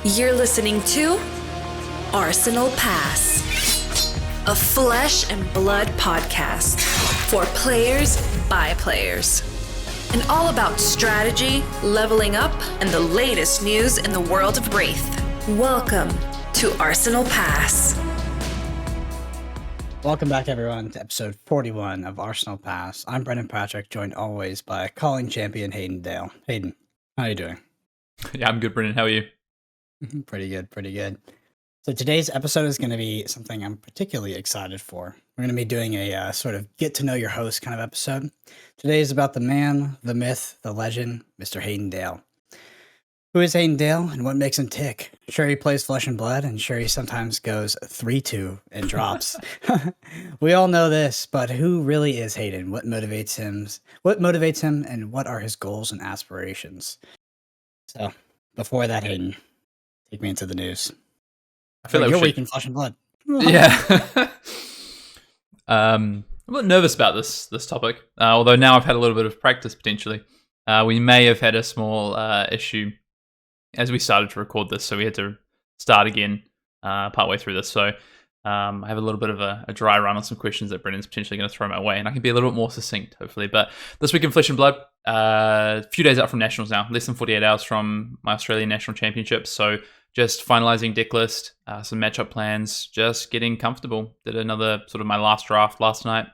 You're listening to Arsenal Pass, a flesh and blood podcast for players by players. And all about strategy, leveling up, and the latest news in the world of Rathe. Welcome to Arsenal Pass. Welcome back, everyone, to episode 41 of Arsenal Pass. I'm Brendan Patrick, joined always by calling champion Hayden Dale. Hayden, how are you doing? Yeah, I'm good, Brendan. How are you? Pretty good. So today's episode is going to be something I'm particularly excited for. We're going to be doing a sort of get to know your host kind of episode. Today is about the man, the myth, the legend, Mr. Hayden Dale. Who is Hayden Dale and what makes him tick? Sure, he plays flesh and blood, and sure, he sometimes goes 3-2 and drops. We all know this, but who really is Hayden? What motivates him? And what are his goals and aspirations? So, before that, Hayden, take me into the news. I feel like you're weak in flesh and blood. Yeah. I'm a bit nervous about this topic, although now I've had a little bit of practice potentially. We may have had a small issue as we started to record this, so we had to start again partway through this. So I have a little bit of a dry run on some questions that Brendan's potentially going to throw my way, and I can be a little bit more succinct, hopefully. But this week in Flesh and Blood, a few days out from Nationals now, less than 48 hours from my Australian National Championships. So just finalising deck list, some matchup plans, just getting comfortable. Did another sort of my last draft last night.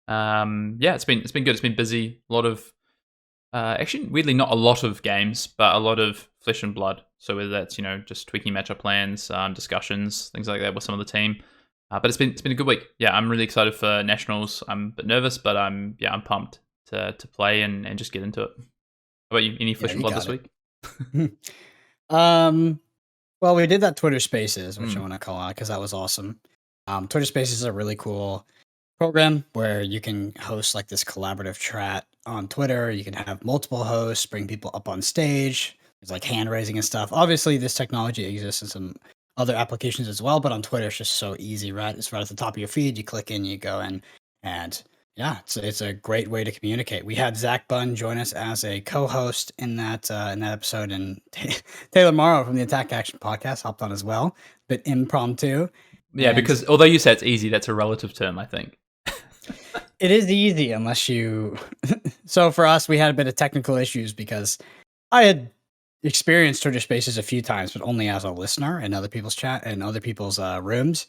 Yeah, it's been good. It's been busy. A lot of actually, weirdly, not a lot of games, but a lot of flesh and blood. So whether that's just tweaking matchup plans, discussions, things like that with some of the team. But it's been a good week. Yeah, I'm really excited for Nationals. I'm a bit nervous, but I'm pumped to play and just get into it. How about you? Any flesh and blood this week? Well, we did that Twitter Spaces, which I want to call out because that was awesome. Twitter Spaces is a really cool program where you can host like this collaborative chat on Twitter. You can have multiple hosts, bring people up on stage. There's like hand raising and stuff. Obviously, this technology exists in some other applications as well, but on Twitter, it's just so easy, right? It's right at the top of your feed. You click in, you go in, and yeah, it's a great way to communicate. We had Zach Bunn join us as a co-host in that episode, and Taylor Morrow from the Attack Action podcast hopped on as well, but impromptu. Yeah, because although you say it's easy, that's a relative term, I think. It is easy unless you. So for us, we had a bit of technical issues because I had experienced Twitter Spaces a few times, but only as a listener in other people's chat and other people's rooms.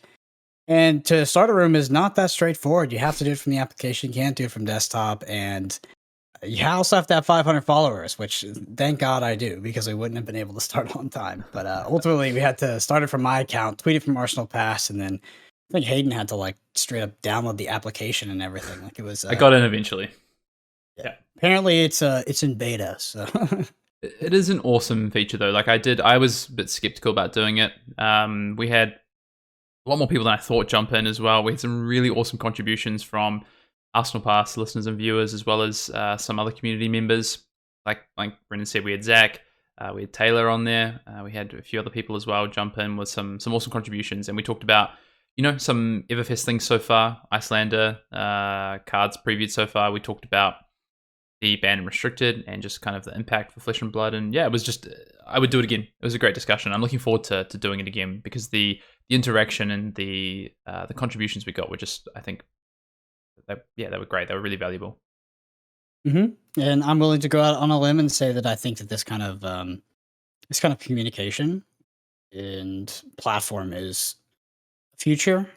And to start a room is not that straightforward. You have to do it from the application. You can't do it from desktop. And you also have to have 500 followers, which thank God I do, because I wouldn't have been able to start on time. But ultimately, we had to start it from my account, tweet it from Arsenal Pass, and then I think Hayden had to like straight up download the application and everything. Like it was. I got in eventually. Yeah. Apparently, it's in beta. So it is an awesome feature though. Like I was a bit skeptical about doing it. We had a lot more people than I thought jump in as well. We had some really awesome contributions from Arsenal Pass listeners and viewers, as well as some other community members. Like Brendan said, we had Zach, we had Taylor on there. We had a few other people as well jump in with some awesome contributions, and we talked about some Everfest things so far. Icelander cards previewed so far. We talked about the banned and restricted, and just kind of the impact for Flesh and Blood. And yeah, it was just I would do it again. It was a great discussion. I'm looking forward to doing it again because the interaction and the contributions we got were just, I think, they were great. They were really valuable. Mm-hmm. And I'm willing to go out on a limb and say that I think that this kind of communication and platform is future,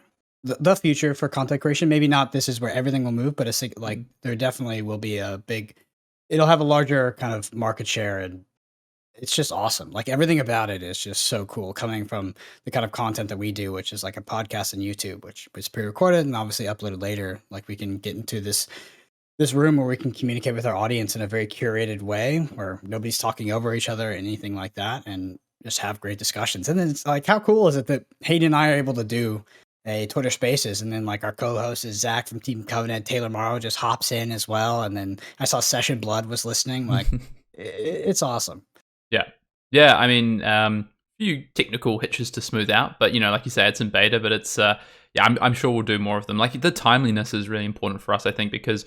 the future for content creation. Maybe not this is where everything will move, but it's like there definitely will be it'll have a larger kind of market share, and it's just awesome. Like everything about it is just so cool, coming from the kind of content that we do, which is like a podcast and YouTube, which was pre-recorded and obviously uploaded later. Like we can get into this room where we can communicate with our audience in a very curated way where nobody's talking over each other or anything like that, and just have great discussions. And then it's like, how cool is it that Hayden and I are able to do a Twitter Spaces, and then like our co-host is Zach from Team Covenant, Taylor Morrow just hops in as well, and then I saw Session Blood was listening. Like it's awesome. Yeah. I mean, few technical hitches to smooth out, but like you say, it's in beta, but it's I'm sure we'll do more of them. Like the timeliness is really important for us, I think, because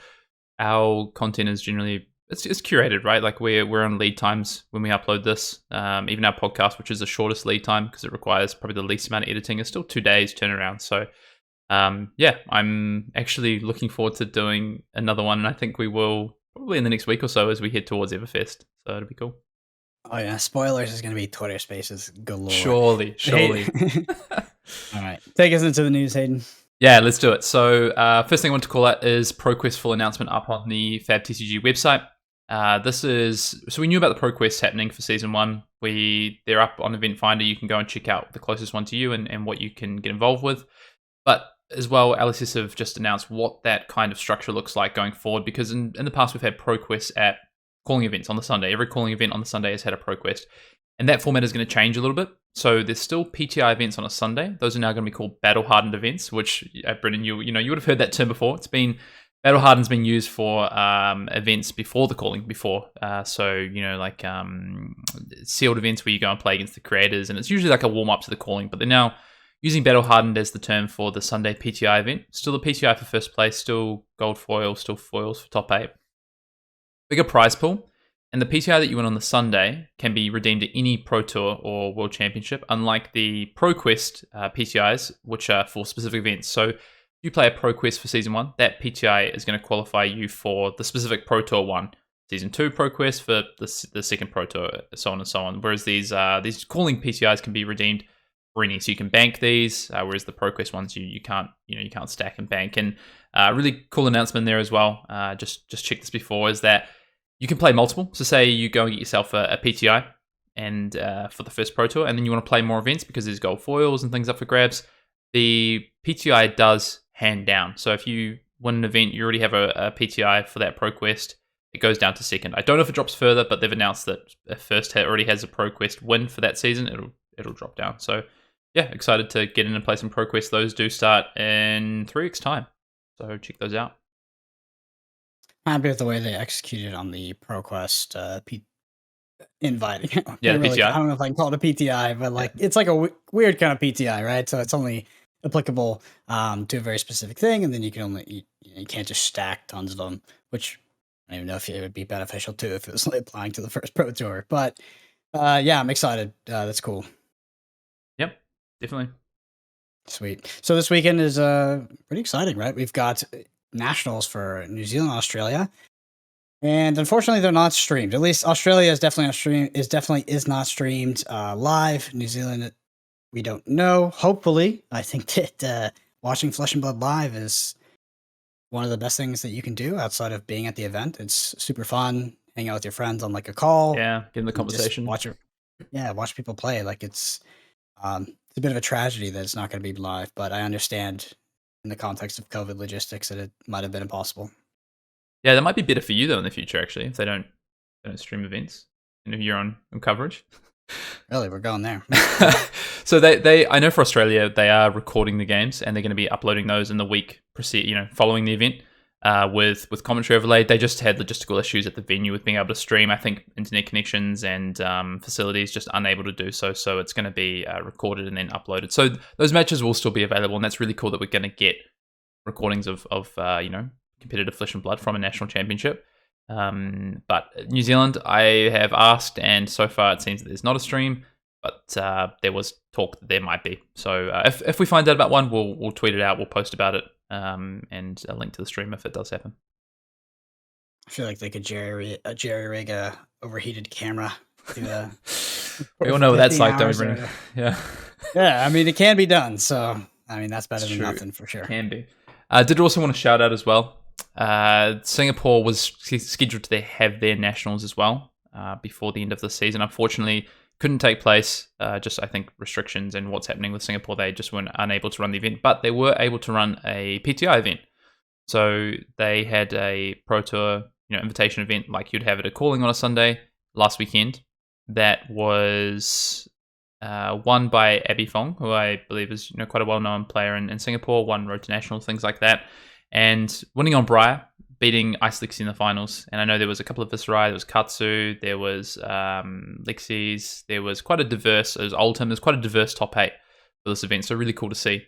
our content is generally it's curated, right? Like we're on lead times when we upload this. Even our podcast, which is the shortest lead time because it requires probably the least amount of editing, is still 2 days turnaround. So yeah, I'm actually looking forward to doing another one, and I think we will probably in the next week or so as we head towards Everfest. So it'll be cool. Oh yeah, spoilers is going to be Twitter Spaces galore. Surely. All right, take us into the news, Hayden. Yeah, let's do it. So first thing I want to call out is ProQuest full announcement up on the FabTCG website. So we knew about the ProQuests happening for Season 1. They're up on Event Finder. You can go and check out the closest one to you and what you can get involved with. But as well, LSS have just announced what that kind of structure looks like going forward, because in the past we've had ProQuests at calling events on the Sunday. Every calling event on the Sunday has had a ProQuest. And that format is going to change a little bit. So there's still PTI events on a Sunday. Those are now going to be called battle-hardened events, which, Brendan, you would have heard that term before. Battle-hardened's been used for events before the calling before. So, like sealed events where you go and play against the creators. And it's usually like a warm-up to the calling. But they're now using battle-hardened as the term for the Sunday PTI event. Still a PTI for first place, still gold foil, still foils for top 8. Bigger prize pool. And the PTI that you win on the Sunday can be redeemed at any Pro Tour or World Championship, unlike the ProQuest PTIs, which are for specific events. So if you play a ProQuest for Season 1, that PTI is going to qualify you for the specific Pro Tour one. Season 2 ProQuest for the second Pro Tour, so on and so on. Whereas these calling PTIs can be redeemed for any. So you can bank these, whereas the ProQuest ones you can't stack and bank. And really cool announcement there as well. Just checked this before, is that you can play multiple. So say you go and get yourself a PTI and for the first Pro Tour, and then you want to play more events because there's gold foils and things up for grabs. The PTI does hand down. So if you win an event, you already have a PTI for that ProQuest. It goes down to second. I don't know if it drops further, but they've announced that if first already has a ProQuest win for that season, it'll drop down. So yeah, excited to get in and play some ProQuest. Those do start in 3 weeks' time. So check those out. Happy with the way they executed on the ProQuest inviting. Yeah, the PTI. I don't know if I can call it a PTI, but it's like a weird kind of PTI, right? So it's only applicable to a very specific thing, and then you can you can't just stack tons of them, which I don't even know if it would be beneficial too if it was applying to the first Pro Tour. But yeah, I'm excited. That's cool. Yep, definitely. Sweet. So this weekend is pretty exciting, right? We've got nationals for New Zealand, Australia, and unfortunately they're not streamed. At least Australia is definitely not streamed live. New Zealand, we don't know. Hopefully, I think that watching Flesh and Blood live is one of the best things that you can do outside of being at the event. It's super fun, hang out with your friends on like a call. Yeah, get in the conversation. Watch people play. Like it's a bit of a tragedy that it's not going to be live, but I understand in the context of COVID logistics that it might have been impossible. Yeah, that might be better for you though in the future, actually, if they don't stream events and if you're on coverage. Really, we're going there. So they I know for Australia they are recording the games and they're going to be uploading those in the week following the event with commentary overlaid. They just had logistical issues at the venue with being able to stream. I think internet connections and facilities just unable to do so. So it's going to be recorded and then uploaded. So those matches will still be available, and that's really cool that we're going to get recordings of competitive Flesh and Blood from a national championship. But New Zealand, I have asked, and so far it seems that there's not a stream, but there was talk that there might be. So if we find out about one, we'll tweet it out, we'll post about it, and a link to the stream if it does happen. I feel like they could jerry rig a overheated camera. We all know what that's like, don't we? Yeah. Yeah, I mean, it can be done. So, I mean, that's better than nothing for sure. Can be. Did also want to shout out as well. Singapore was scheduled to have their nationals as well before the end of the season. Unfortunately, couldn't take place. Just I think restrictions and what's happening with Singapore. They just weren't unable to run the event, but they were able to run a PTI event. So they had a Pro Tour, invitation event like you'd have at a calling on a Sunday last weekend. That was won by Abby Fong, who I believe is quite a well-known player in Singapore. Won Road to National, things like that. And winning on Briar, beating Ice Lexi in the finals. And I know there was a couple of Viserai, there was Katsu, there was Lexi's, there was quite a diverse, it was Oldham, there's quite a diverse top 8 for this event. So really cool to see.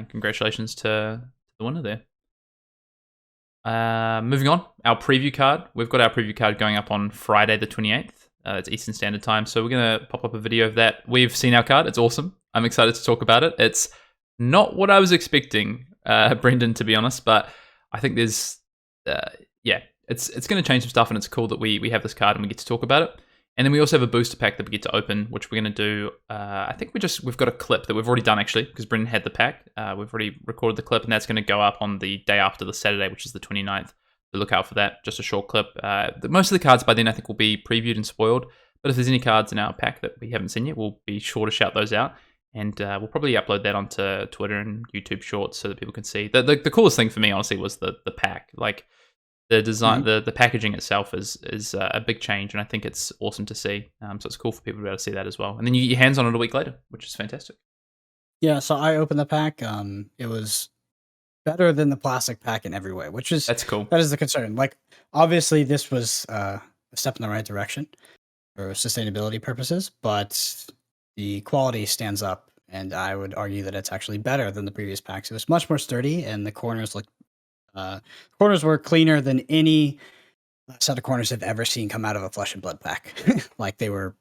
Congratulations to the winner there. Moving on, our preview card. We've got our preview card going up on Friday the 28th. It's Eastern Standard Time, so we're going to pop up a video of that. We've seen our card. It's awesome. I'm excited to talk about it. It's not what I was expecting, Brendan, to be honest, but I think there's, it's going to change some stuff, and it's cool that we have this card and we get to talk about it. And then we also have a booster pack that we get to open, which we're going to do. I think we've got a clip that we've already done, actually, because Brendan had the pack. We've already recorded the clip, and that's going to go up on the day after the Saturday, which is the 29th. So look out for that. Just a short clip. Most of the cards by then, I think, will be previewed and spoiled. But if there's any cards in our pack that we haven't seen yet, we'll be sure to shout those out. And we'll probably upload that onto Twitter and YouTube Shorts so that people can see. The coolest thing for me, honestly, was the pack. Like, the design, the packaging itself is a big change, and I think it's awesome to see. So it's cool for people to be able to see that as well. And then you get your hands on it a week later, which is fantastic. Yeah, so I opened the pack. It was better than the plastic pack in every way, That's cool. That is the concern. Like, obviously, this was a step in the right direction for sustainability purposes, but the quality stands up, and I would argue that it's actually better than the previous packs. It was much more sturdy, and the corners looked. Corners were cleaner than any set of corners I've ever seen come out of a Flesh and Blood pack. Like, they were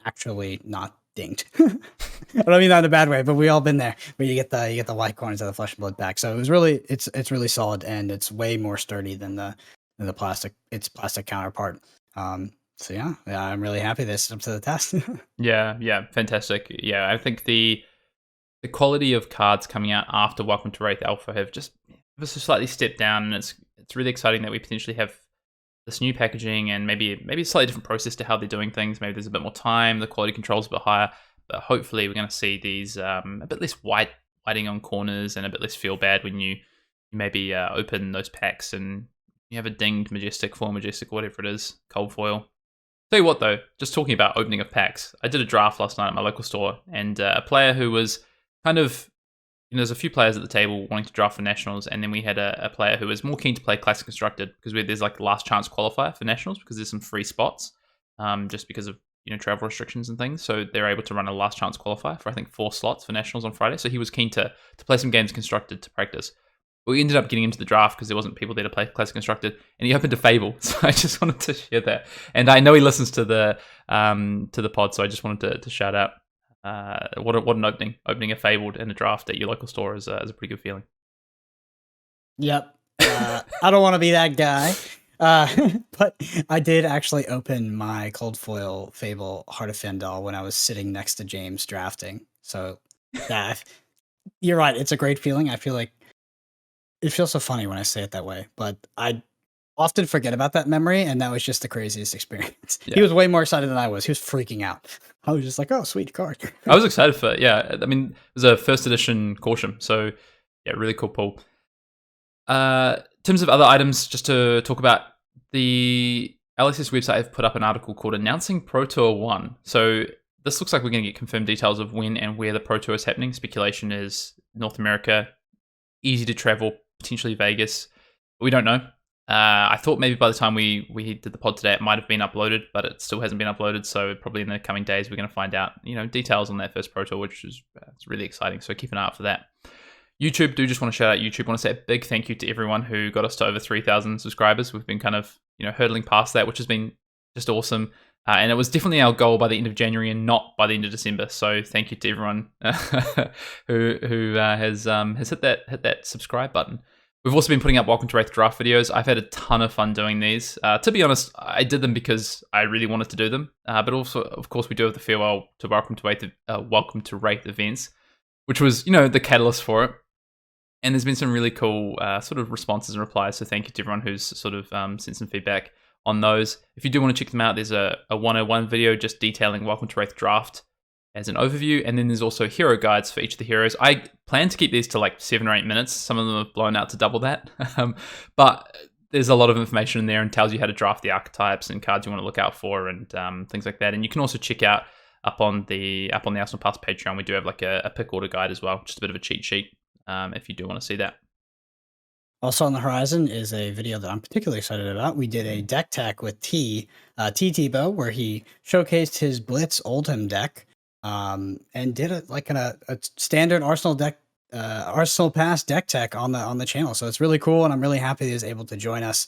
actually not dinged. I don't mean that in a bad way, but we all been there. Where you get the white corners of the Flesh and Blood pack. So it was really it's really solid, and it's way more sturdy than the plastic counterpart. So yeah, I'm really happy this is up to the test. Yeah, fantastic. Yeah, I think the quality of cards coming out after Welcome to Rathe Alpha have just a slightly stepped down, and it's really exciting that we potentially have this new packaging and maybe a slightly different process to how they're doing things. Maybe there's a bit more time, the quality control's a bit higher, but hopefully we're going to see these a bit less whiting on corners and a bit less feel bad when you maybe open those packs and you have a dinged Majestic, Foil Majestic, whatever it is, cold foil. Tell you what though, just talking about opening of packs, I did a draft last night at my local store, and a player who was kind of, there's a few players at the table wanting to draft for Nationals, and then we had a player who was more keen to play Classic Constructed because there's like the last chance qualifier for Nationals because there's some free spots, just because of travel restrictions and things. So they're able to run a last chance qualifier for I think 4 slots for Nationals on Friday. So he was keen to play some games Constructed to practice. We ended up getting into the draft because there wasn't people there to play Classic Constructed, and he opened a Fable. So I just wanted to share that, and I know he listens to the pod, so I just wanted to shout out. What an opening a Fabled in a draft at your local store is a pretty good feeling. Yep. I don't want to be that guy, but I did actually open my cold foil Fable Heart of Fendal when I was sitting next to James drafting. So yeah, you're right. It's a great feeling. I feel like it feels so funny when I say it that way, but I often forget about that memory, and that was just the craziest experience. Yeah. He was way more excited than I was. He was freaking out. I was just like, oh, sweet card. I was excited for it, yeah. I mean, it was a first edition caution, so yeah, really cool pull. In terms of other items, just to talk about, the LSS website have put up an article called Announcing Pro Tour 1. So this looks like we're going to get confirmed details of when and where the Pro Tour is happening. Speculation is North America, easy to travel, potentially Vegas. We don't know. I thought maybe by the time we did the pod today, it might have been uploaded, but it still hasn't been uploaded. So probably in the coming days, we're going to find out, details on that first Pro Tour, which is it's really exciting. So keep an eye out for that. YouTube, do just want to shout out YouTube. I want to say a big thank you to everyone who got us to over 3,000 subscribers. We've been kind of, hurtling past that, which has been just awesome. And it was definitely our goal by the end of January and not by the end of December. So thank you to everyone who has hit that subscribe button. We've also been putting up Welcome to Rathe draft videos. I've had a ton of fun doing these. To be honest, I did them because I really wanted to do them. But also, of course, we do have the farewell to Welcome to Rathe events, which was, the catalyst for it. And there's been some really cool sort of responses and replies. So thank you to everyone who's sort of sent some feedback on those. If you do want to check them out, there's a 101 video just detailing Welcome to Rathe draft as an overview, and then there's also hero guides for each of the heroes. I plan to keep these to like 7 or 8 minutes. Some of them have blown out to double that, but there's a lot of information in there and tells you how to draft the archetypes and cards you want to look out for and things like that. And you can also check out up on the Arsenal Pass Patreon, we do have like a pick order guide as well, just a bit of a cheat sheet if you do want to see that. Also on the horizon is a video that I'm particularly excited about. We did a deck tech with T Tebow, where he showcased his Blitz Oldhim deck, and did a standard Arsenal deck Arsenal Pass deck tech on the channel. So it's really cool, and I'm really happy that he was able to join us.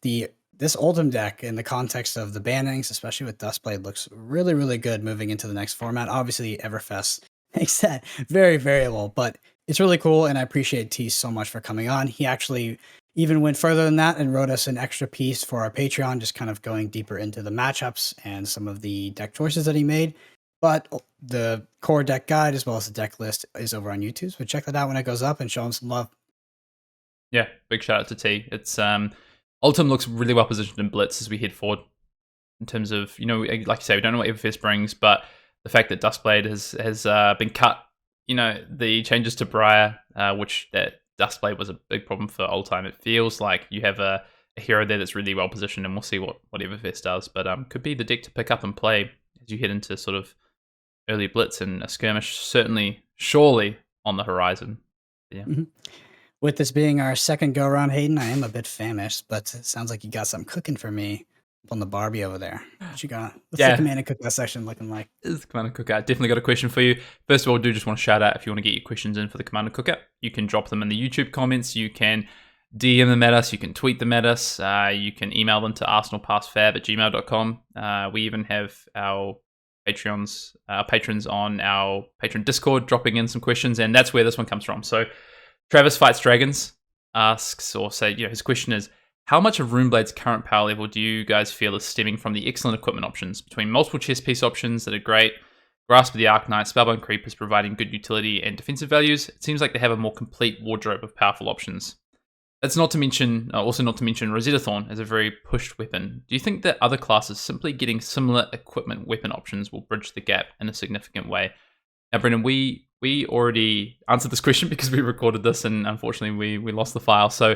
This Oldhim deck in the context of the bannings, especially with Dustblade, looks really, really good moving into the next format. Obviously, Everfest makes that very variable, but it's really cool, and I appreciate T so much for coming on. He actually even went further than that and wrote us an extra piece for our Patreon, just kind of going deeper into the matchups and some of the deck choices that he made. But the core deck guide, as well as the deck list, is over on YouTube. So check that out when it goes up and show him some love. Yeah, big shout out to T. It's Ultim looks really well positioned in Blitz as we head forward in terms of, like you say, we don't know what Everfest brings, but the fact that Dustblade has been cut, the changes to Briar, which that Dustblade was a big problem for Oldtime. It feels like you have a hero there that's really well positioned, and we'll see what Everfest does, but could be the deck to pick up and play as you head into sort of early Blitz, and a skirmish surely on the horizon. Yeah. Mm-hmm. With this being our second go around, Hayden, I am a bit famished, but it sounds like you got something cooking for me up on the Barbie over there. What you got? What's the Command and Cookout section looking like? It's the Command and Cookout. Definitely got a question for you. First of all, I do just want to shout out, if you want to get your questions in for the Command and Cookout, you can drop them in the YouTube comments. You can DM them at us. You can tweet them at us. You can email them to arsenalpassfab@gmail.com. We even have our patrons on our Patreon Discord dropping in some questions, and that's where this one comes from. So Travis Fights Dragons asks, or say, his question is, how much of Runeblade's current power level do you guys feel is stemming from the excellent equipment options? Between multiple chess piece options that are great, Grasp of the Arknight, Spellbound Creepers providing good utility and defensive values, it seems like they have a more complete wardrobe of powerful options. That's not to mention Rosetta Thorn as a very pushed weapon. Do you think that other classes simply getting similar equipment weapon options will bridge the gap in a significant way? Now, Brendan, we already answered this question because we recorded this, and unfortunately we lost the file. So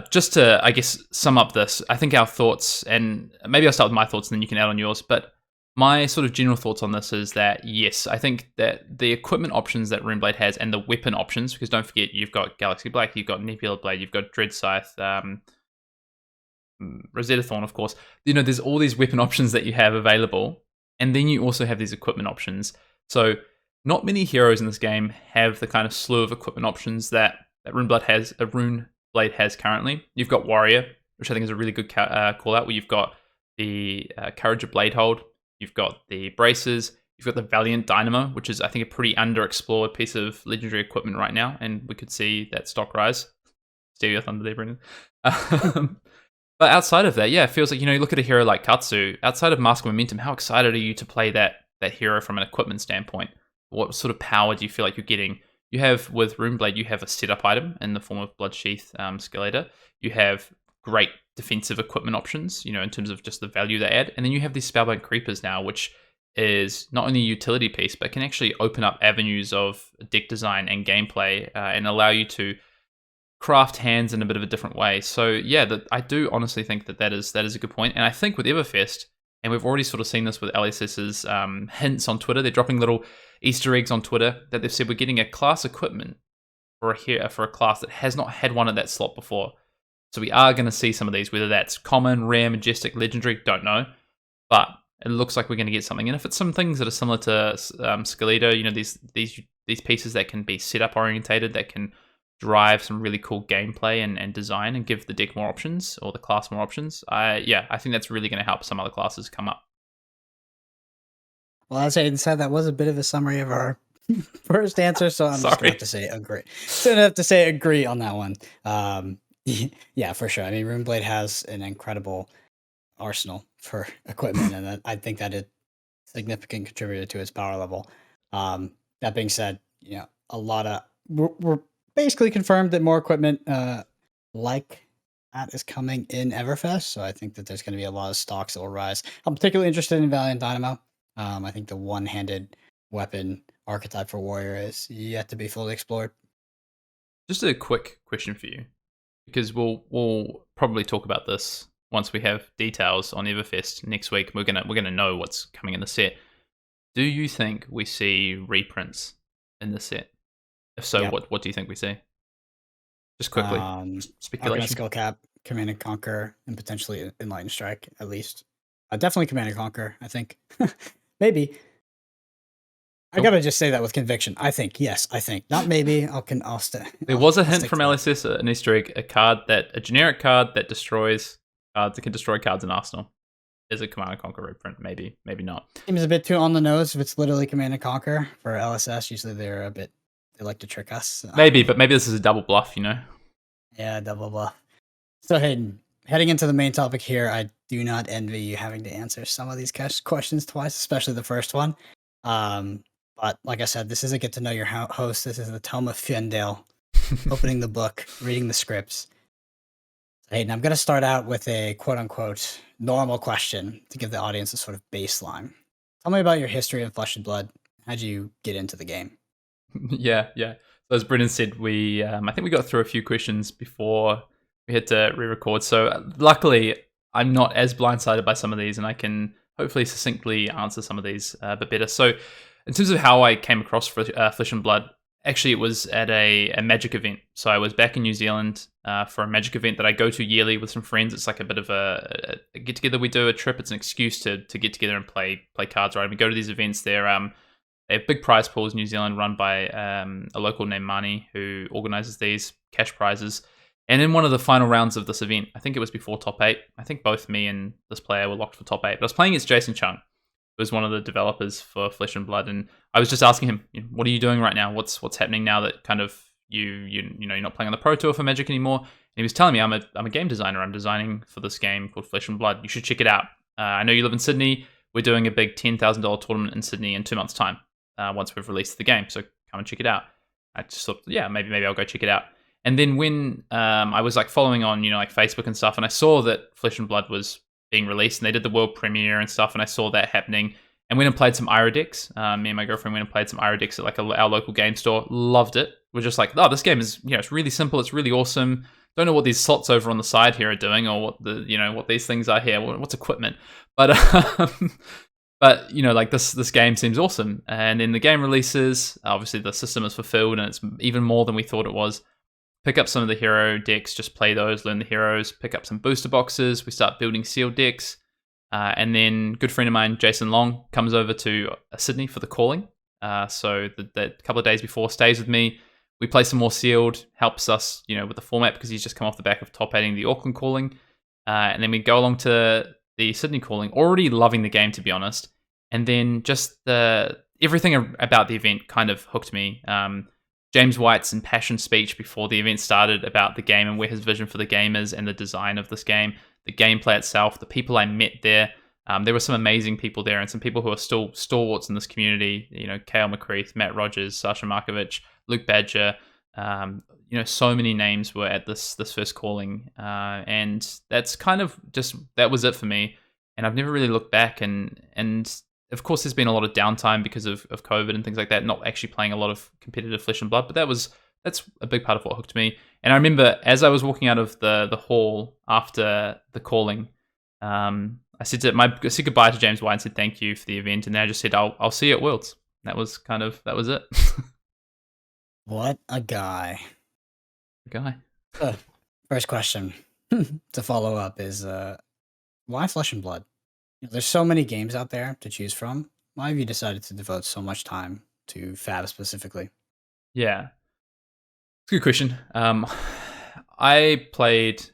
just to, I guess, sum up this, I think our thoughts, and maybe I'll start with my thoughts and then you can add on yours, but my sort of general thoughts on this is that, yes, I think that the equipment options that Runeblade has and the weapon options, because don't forget, you've got Galaxy Black, you've got Nebula Blade, you've got Dread Scythe, Rosetta Thorn, of course. There's all these weapon options that you have available, and then you also have these equipment options. So not many heroes in this game have the kind of slew of equipment options that Runeblade has currently. You've got Warrior, which I think is a really good call out, where you've got the Courage of Bladehold, you've got the Braces, you've got the Valiant Dynamo, which is, I think, a pretty underexplored piece of legendary equipment right now, and we could see that stock rise. Steal your thunder there, Brendan. But outside of that, it feels like, you look at a hero like Katsu, outside of Mask of Momentum, how excited are you to play that hero from an equipment standpoint? What sort of power do you feel like you're getting? You have, with Runeblade, you have a setup item in the form of Bloodsheath Skeletor. You have great defensive equipment options, in terms of just the value they add. And then you have these Spellbound Creepers now, which is not only a utility piece, but can actually open up avenues of deck design and gameplay and allow you to craft hands in a bit of a different way. So I do honestly think that is a good point. And I think with Everfest, and we've already sort of seen this with LSS's hints on Twitter, they're dropping little Easter eggs on Twitter that they've said we're getting a class equipment for a class that has not had one at that slot before. So we are going to see some of these, whether that's common, rare, majestic, legendary, don't know. But it looks like we're going to get something. And if it's some things that are similar to Skeletor, these pieces that can be setup orientated, that can drive some really cool gameplay and design and give the deck more options or the class more options, I think that's really going to help some other classes come up. Well, as Hayden said, that was a bit of a summary of our first answer, so I'm just going to have to say agree. Agree on that one. Yeah, for sure. I mean, Runeblade has an incredible arsenal for equipment, and I think that it's a significant contributor to its power level. That being said, a lot of we're basically confirmed that more equipment like that is coming in Everfest, so I think that there's going to be a lot of stocks that will rise. I'm particularly interested in Valiant Dynamo. I think the one-handed weapon archetype for Warrior is yet to be fully explored. Just a quick question for you, because we'll probably talk about this once we have details on Everfest next week. We're gonna know what's coming in the set. Do you think we see reprints in the set? If so, what do you think we see? Just quickly, speculation. Skullcap, Command and Conquer, and potentially Enlightened Strike, at least. Definitely Command and Conquer, I think. Maybe. I gotta just say that with conviction. I think, yes, I think. Not maybe. I'll stay. There was a I'll hint stick from to that. LSS, an Easter egg, a generic card that destroys cards. It can destroy cards in Arsenal. Is a Command and Conquer reprint? Maybe, maybe not. Seems a bit too on the nose if it's literally Command and Conquer. For LSS, usually they like to trick us. Maybe, but maybe this is a double bluff, you know? Yeah, double bluff. So Hayden, heading into the main topic here, I do not envy you having to answer some of these questions twice, especially the first one. But like I said, this is a get to know your host. This is the Tome of Fyendale, opening the book, reading the scripts. Hayden, I'm going to start out with a quote unquote normal question to give the audience a sort of baseline. Tell me about your history of Flesh and Blood. How'd you get into the game? Yeah. So as Brendan said, I think we got through a few questions before we had to re-record. So luckily, I'm not as blindsided by some of these, and I can hopefully succinctly answer some of these a bit better. So in terms of how I came across Flesh and Blood, actually it was at a Magic event. So I was back in New Zealand for a Magic event that I go to yearly with some friends. It's like a bit of a get-together. We do a trip. It's an excuse to get together and play cards, right? We go to these events. They have big prize pools in New Zealand run by a local named Mani who organizes these cash prizes. And in one of the final rounds of this event, I think it was before top 8, I think both me and this player were locked for top 8. But I was playing against Jason Chung, who was one of the developers for Flesh and Blood, and I was just asking him, what are you doing right now? What's happening now that kind of you're not playing on the Pro Tour for Magic anymore? And he was telling me, I'm a game designer. I'm designing for this game called Flesh and Blood. You should check it out. I know you live in Sydney. We're doing a big $10,000 tournament in Sydney in 2 months' time. Once we've released the game, so come and check it out. I just thought, yeah, maybe I'll go check it out. And then when I was like following on, like Facebook and stuff, and I saw that Flesh and Blood was being released, and they did the world premiere and stuff, and I saw that happening, and went and played some Ira decks. Me and my girlfriend went and played some Ira decks at like our local game store. Loved it. We're just like, oh, this game is, it's really simple. It's really awesome. Don't know what these slots over on the side here are doing, or what these things are here. What's equipment? But But like this game seems awesome, and then the game releases. Obviously, the system is fulfilled, and it's even more than we thought it was. Pick up some of the hero decks, just play those, learn the heroes. Pick up some booster boxes. We start building sealed decks, and then good friend of mine, Jason Long, comes over to Sydney for the calling. So that couple of days before, stays with me. We play some more sealed, helps us, with the format because he's just come off the back of top 8ing the Auckland calling, and then we go along to the Sydney calling. Already loving the game, to be honest. And then just everything about the event kind of hooked me. James White's impassioned speech before the event started about the game and where his vision for the game is, and the design of this game, the gameplay itself, the people I met there. There were some amazing people there, and some people who are still stalwarts in this community. Kale McCreath, Matt Rogers, Sasha Markovich, Luke Badger. So many names were at this first calling, and that's kind of that was it for me. And I've never really looked back, and of course, there's been a lot of downtime because of COVID and things like that, not actually playing a lot of competitive Flesh and Blood, but that's a big part of what hooked me. And I remember as I was walking out of the hall after the calling, I said goodbye to James White and said thank you for the event, and then I just said I'll see you at Worlds. That was it. What a guy. First question to follow up is why Flesh and Blood? There's so many games out there to choose from. Why have you decided to devote so much time to Fab specifically? Yeah, it's a good question. I played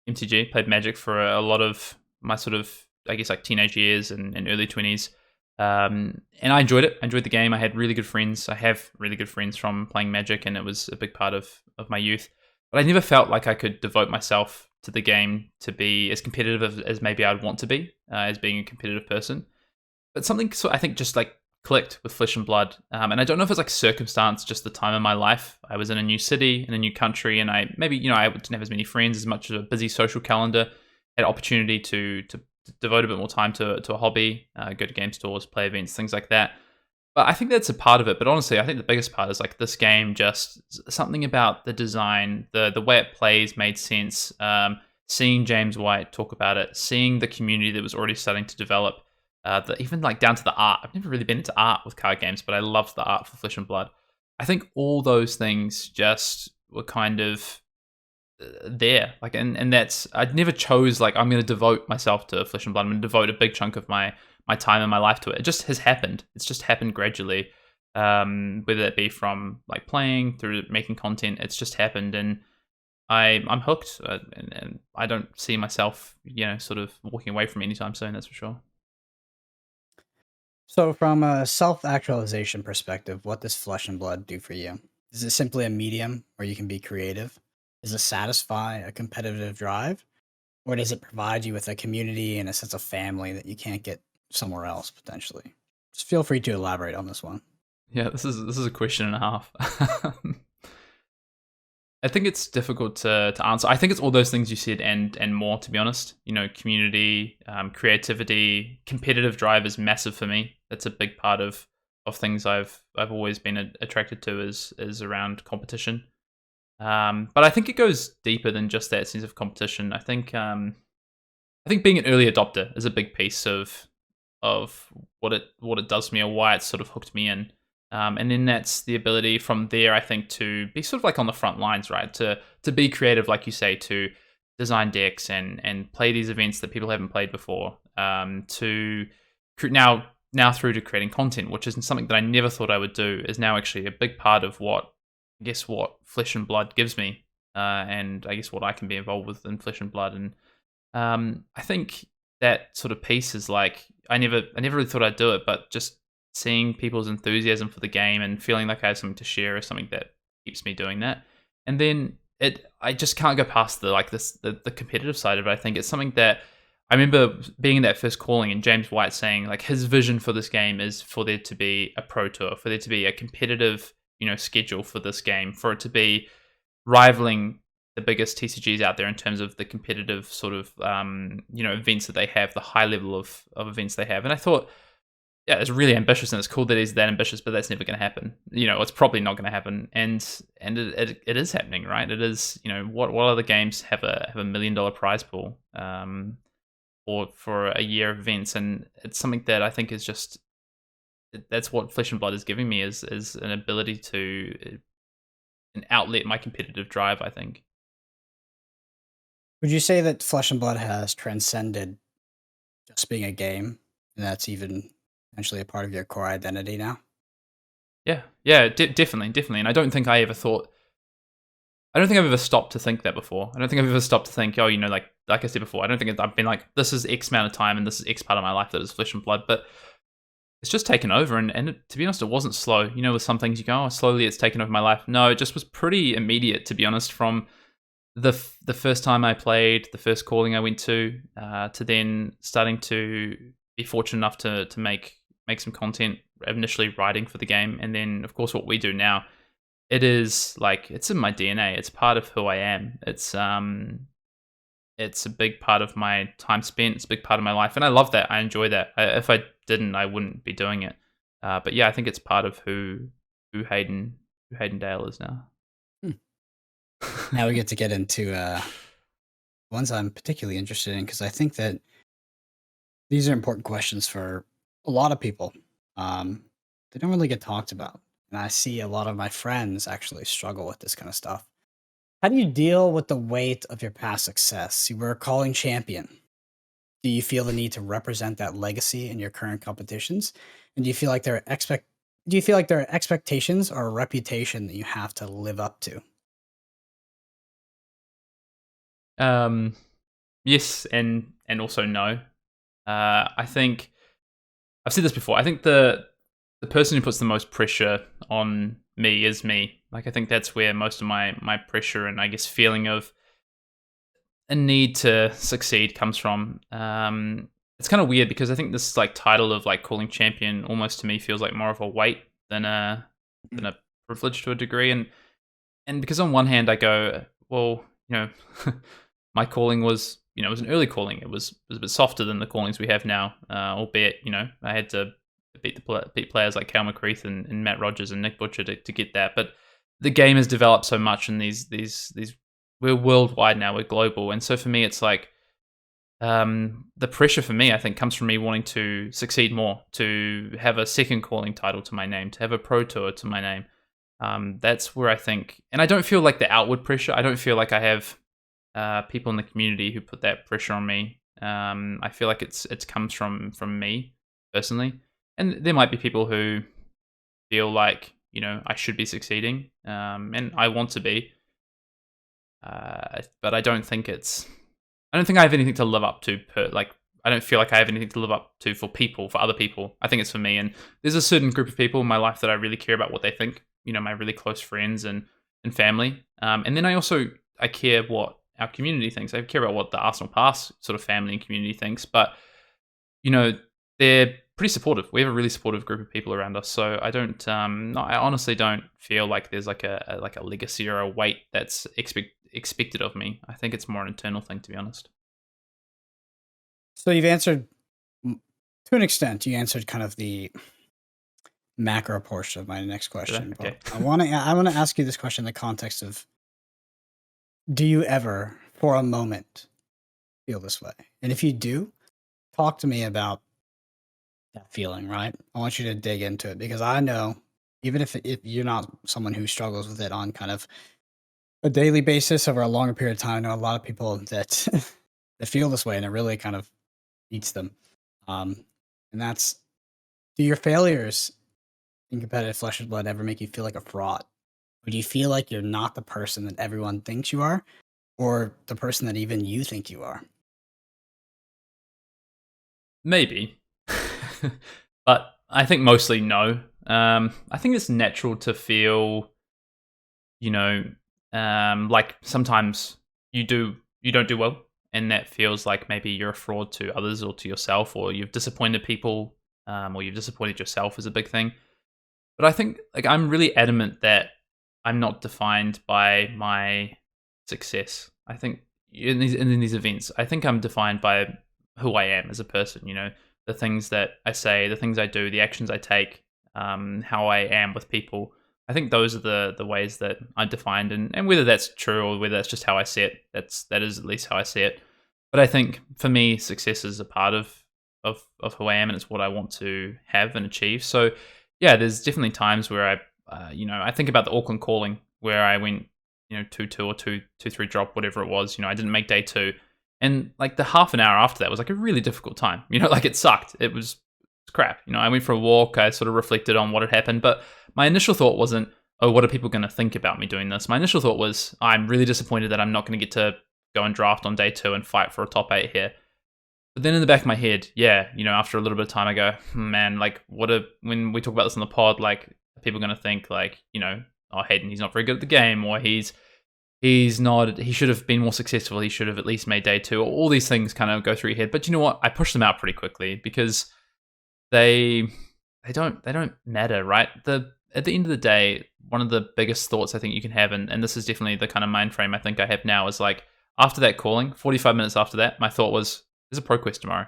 MTG, played Magic for a lot of my sort of, I guess, like teenage years and early 20s. And I enjoyed it. I enjoyed the game. I had really good friends. I have really good friends from playing Magic, and it was a big part of my youth. But I never felt like I could devote myself to the game to be as competitive as maybe I'd want to be, as being a competitive person. But something I think just like clicked with Flesh and Blood. And I don't know if it's like circumstance, just the time in my life. I was in a new city, in a new country, and I didn't have as many friends, as much of a busy social calendar. Had opportunity to devote a bit more time to a hobby, go to game stores, play events, things like that. But I think that's a part of it. But honestly, I think the biggest part is like this game, just something about the design, the way it plays made sense. Seeing James White talk about it, seeing the community that was already starting to develop, even like down to the art. I've never really been into art with card games, but I loved the art for Flesh and Blood. I think all those things just were kind of there. Like, and that's, I never chose like, I'm going to devote myself to Flesh and Blood. I'm going to devote a big chunk of my time and my life to it. It just has happened. It's just happened gradually. whether it be from like playing through making content. It's just happened, and I'm hooked, and I don't see myself, sort of walking away from it anytime soon. That's for sure. So, from a self-actualization perspective, what does Flesh and Blood do for you? Is it simply a medium where you can be creative? Does it satisfy a competitive drive? Or does it provide you with a community and a sense of family that you can't get somewhere else, potentially? Just feel free to elaborate on this one. Yeah, this is a question and a half. I think it's difficult to answer. I think it's all those things you said and more, to be honest. Community, creativity, competitive drive is massive for me. That's a big part of things I've always been attracted to is around competition. But I think it goes deeper than just that sense of competition. I think being an early adopter is a big piece of what it does for me, or why it's sort of hooked me in. And then that's the ability from there, I think, to be sort of like on the front lines, right? To be creative, like you say, to design decks and play these events that people haven't played before. To now through to creating content, which is something that I never thought I would do, is now actually a big part of what Flesh and Blood gives me, and I guess what I can be involved with in Flesh and Blood. And I think that sort of piece is like I never really thought I'd do it, but just seeing people's enthusiasm for the game and feeling like I have something to share is something that keeps me doing that. And then I just can't go past the competitive side of it. I think it's something that I remember being in that first calling and James White saying like his vision for this game is for there to be a pro tour, for there to be a competitive, schedule for this game, for it to be rivaling the biggest TCGs out there in terms of the competitive sort of, events that they have, the high level of events they have. And I thought, yeah, it's really ambitious, and it's cool that he's that ambitious, but that's never going to happen. It's probably not going to happen, and it is happening, right? It is. What other games have a $1 million prize pool, or for a year of events, and it's something that I think is just that's what Flesh and Blood is giving me is an ability to an outlet my competitive drive, I think. Would you say that Flesh and Blood has transcended just being a game, and that's even potentially a part of your core identity now? Yeah, definitely. And I don't think I've ever stopped to think that before. I don't think I've ever stopped to think, like I said before, I don't think I've been like, this is X amount of time and this is X part of my life that is Flesh and Blood, but it's just taken over. And to be honest, it wasn't slow. With some things you go, slowly it's taken over my life. No, it just was pretty immediate, to be honest, from the first time I played, the first calling I went to then starting to be fortunate enough to make some content, initially writing for the game, and then of course what we do now. It is like it's in my DNA. It's part of who I am. It's a big part of my time spent. It's a big part of my life, and I love that. I enjoy that. If I didn't, I wouldn't be doing it. But yeah, I think it's part of who Hayden Dale is now. Now we get into ones I'm particularly interested in, because I think that these are important questions for a lot of people. They don't really get talked about. And I see a lot of my friends actually struggle with this kind of stuff. How do you deal with the weight of your past success? You were a calling champion. Do you feel the need to represent that legacy in your current competitions? And do you feel like there are expectations or a reputation that you have to live up to? Yes, and also no. I think I've said this before. I think the person who puts the most pressure on me is me. Like, I think that's where most of my pressure and I guess feeling of a need to succeed comes from. It's kind of weird because I think this like title of like calling champion almost to me feels like more of a weight than a privilege to a degree. And because on one hand I go, well, my calling was, it was an early calling. It was a bit softer than the callings we have now, albeit, I had to beat players like Cal McCreath and Matt Rogers and Nick Butcher to get that. But the game has developed so much, and these we're worldwide now, we're global. And so for me, it's like the pressure for me, I think, comes from me wanting to succeed more, to have a second calling title to my name, to have a pro tour to my name. That's where I think, and I don't feel like the outward pressure. I don't feel like I have people in the community who put that pressure on me. I feel like it's comes from me personally, and there might be people who feel like I should be succeeding, and I want to be. But I don't think I don't think I have anything to live up to. I don't feel like I have anything to live up to for other people. I think it's for me. And there's a certain group of people in my life that I really care about what they think. My really close friends and family. And then I care what our community thinks. I care about what the Arsenal Pass sort of family and community thinks. But they're pretty supportive. We have a really supportive group of people around us. So I don't. I honestly don't feel like there's like a legacy or a weight that's expected of me. I think it's more an internal thing, to be honest. So you've answered, to an extent, you answered kind of the macro portion of my next question. Okay. But I want to ask you this question in the context of, do you ever, for a moment, feel this way? And if you do, talk to me about that feeling, right? I want you to dig into it, because I know, even if you're not someone who struggles with it on kind of a daily basis over a longer period of time, I know a lot of people that that feel this way, and it really kind of eats them. And that's, do your failures in competitive Flesh and Blood ever make you feel like a fraud? Or do you feel like you're not the person that everyone thinks you are, or the person that even you think you are? Maybe. But I think mostly no. I think it's natural to feel, like sometimes you don't do well, and that feels like maybe you're a fraud to others or to yourself, or you've disappointed people, or you've disappointed yourself is a big thing. But I think I'm really adamant that I'm not defined by my success. I think in these events, I think I'm defined by who I am as a person. The things that I say, the things I do, the actions I take, how I am with people. I think those are the ways that I'm defined, and whether that's true or whether that's just how I see it, that is at least how I see it. But I think for me, success is a part of who I am, and it's what I want to have and achieve. So yeah, there's definitely times where I think about the Auckland calling where I went 2-2 or 2-3 drop, whatever it was. I didn't make day 2. And the half an hour after that was a really difficult time. It sucked. It was crap. I went for a walk. I sort of reflected on what had happened. But my initial thought wasn't, oh, what are people going to think about me doing this? My initial thought was, I'm really disappointed that I'm not going to get to go and draft on day 2 and fight for a top 8 here. But then in the back of my head, after a little bit of time, I go, man, when we talk about this on the pod, are people going to think oh, Hayden, he's not very good at the game, or he should have been more successful. He should have at least made day 2. All these things kind of go through your head. But you know what? I push them out pretty quickly because they don't matter, right? At the end of the day, one of the biggest thoughts I think you can have, and this is definitely the kind of mind frame I think I have now, is after that calling, 45 minutes after that, my thought was, there's a pro quest tomorrow.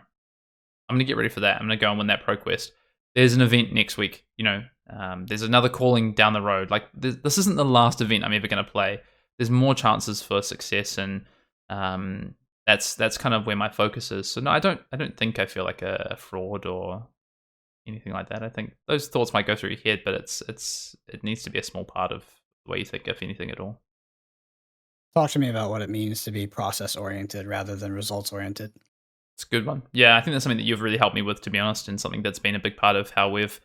I'm going to get ready for that. I'm going to go and win that pro quest. There's an event next week. There's another calling down the road. This isn't the last event I'm ever going to play. There's more chances for success, and that's kind of where my focus is. So no, I don't think I feel like a fraud or anything like that. I think those thoughts might go through your head, but it needs to be a small part of the way you think, if anything at all. Talk to me about what it means to be process oriented rather than results oriented. It's a good one. Yeah, I think that's something that you've really helped me with, to be honest, and something that's been a big part of how we've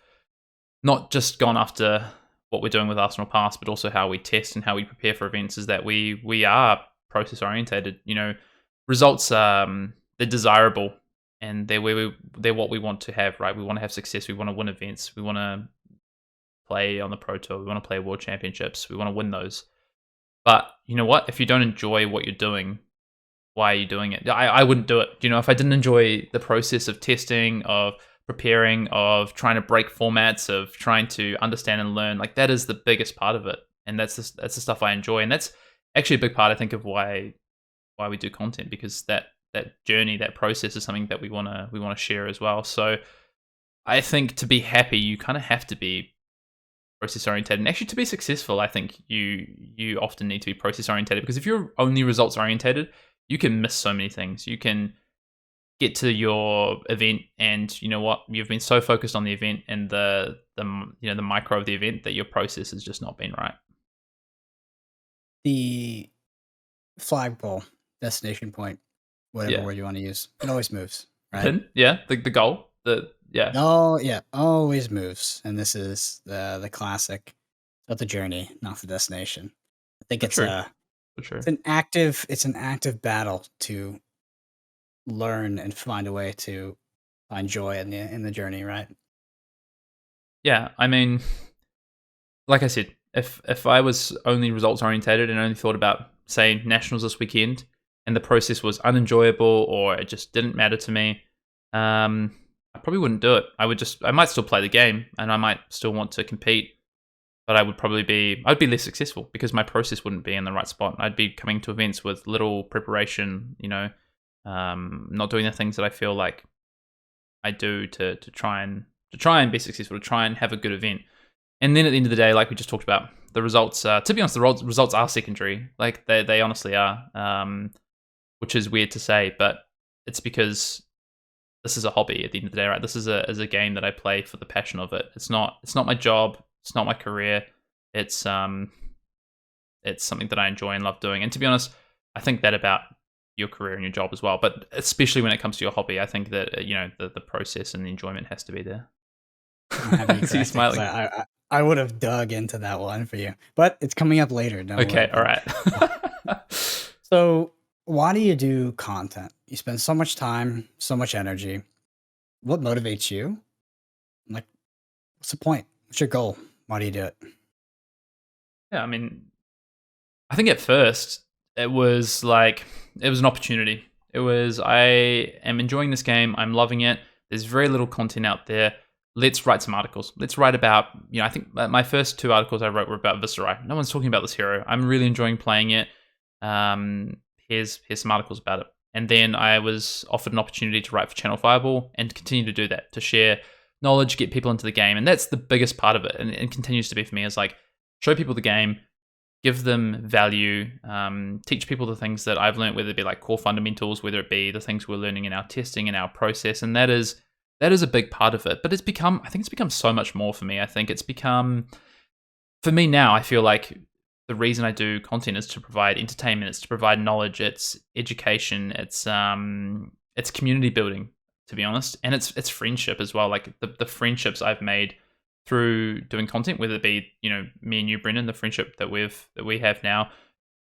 not just gone after what we're doing with Arsenal Pass, but also how we test and how we prepare for events, is that we are process orientated. Results they're desirable, and they're what we want to have, right? We want to have success. We want to win events. We want to play on the Pro Tour. We want to play World Championships. We want to win those. But you know what? If you don't enjoy what you're doing, why are you doing it? I wouldn't do it. If I didn't enjoy the process of testing, of preparing, of trying to break formats, of trying to understand and learn, that is the biggest part of it. And that's the stuff I enjoy. And that's actually a big part, I think, of why we do content, because that journey, that process is something that we want to share as well. So I think to be happy, you kind of have to be process oriented, and actually to be successful, I think you often need to be process oriented, because if you're only results oriented, you can miss so many things. You can get to your event, and you know what? You've been so focused on the event and the micro of the event that your process has just not been right. The flagpole, destination point, whatever word you want to use, it always moves, right? Pin, yeah, the goal, Yeah, Oh yeah, always moves, and this is the classic of the journey, not the destination. I think for it's true, a for true. it's an active battle to learn and find a way to find joy in the journey, right? Yeah, I mean, like I said, if I was only results orientated and only thought about say nationals this weekend, and the process was unenjoyable or it just didn't matter to me, I probably wouldn't do it. I might still play the game and I might still want to compete, but I'd be less successful because my process wouldn't be in the right spot. I'd be coming to events with little preparation, not doing the things that I feel like I do to try and be successful, to try and have a good event. And then at the end of the day, like we just talked about, the results. To be honest, the results are secondary. Like they honestly are, which is weird to say, but it's because this is a hobby at the end of the day, right? This is a game that I play for the passion of it. It's not my job. It's not my career. It's something that I enjoy and love doing. And to be honest, I think that about your career and your job as well. But especially when it comes to your hobby, I think that the process and the enjoyment has to be there. I'm happy you I see you corrected, 'cause smiling. I would have dug into that one for you, but it's coming up later. Don't Okay, worry. all right. So, why do you do content? You spend so much time, so much energy. What motivates you? Like, what's the point? What's your goal? Why do you do it? Yeah, I mean, I think at first it was an opportunity. It was I am enjoying this game. I'm loving it. There's very little content out there. Let's write some articles. Let's write about, I think my first two articles I wrote were about Viscerai. No one's talking about this hero. I'm really enjoying playing it. Here's some articles about it. And then I was offered an opportunity to write for Channel Fireball and continue to do that, to share knowledge, get people into the game. And that's the biggest part of it. And it continues to be for me, is like, show people the game, give them value, teach people the things that I've learned, whether it be like core fundamentals, whether it be the things we're learning in our testing and our process. And that is a big part of it. But I think it's become so much more for me. I think it's become, for me now, I feel like the reason I do content is to provide entertainment, it's to provide knowledge, it's education, it's community building, to be honest. And it's friendship as well. Like the friendships I've made through doing content, whether it be, me and you, Brendan, the friendship that we have now,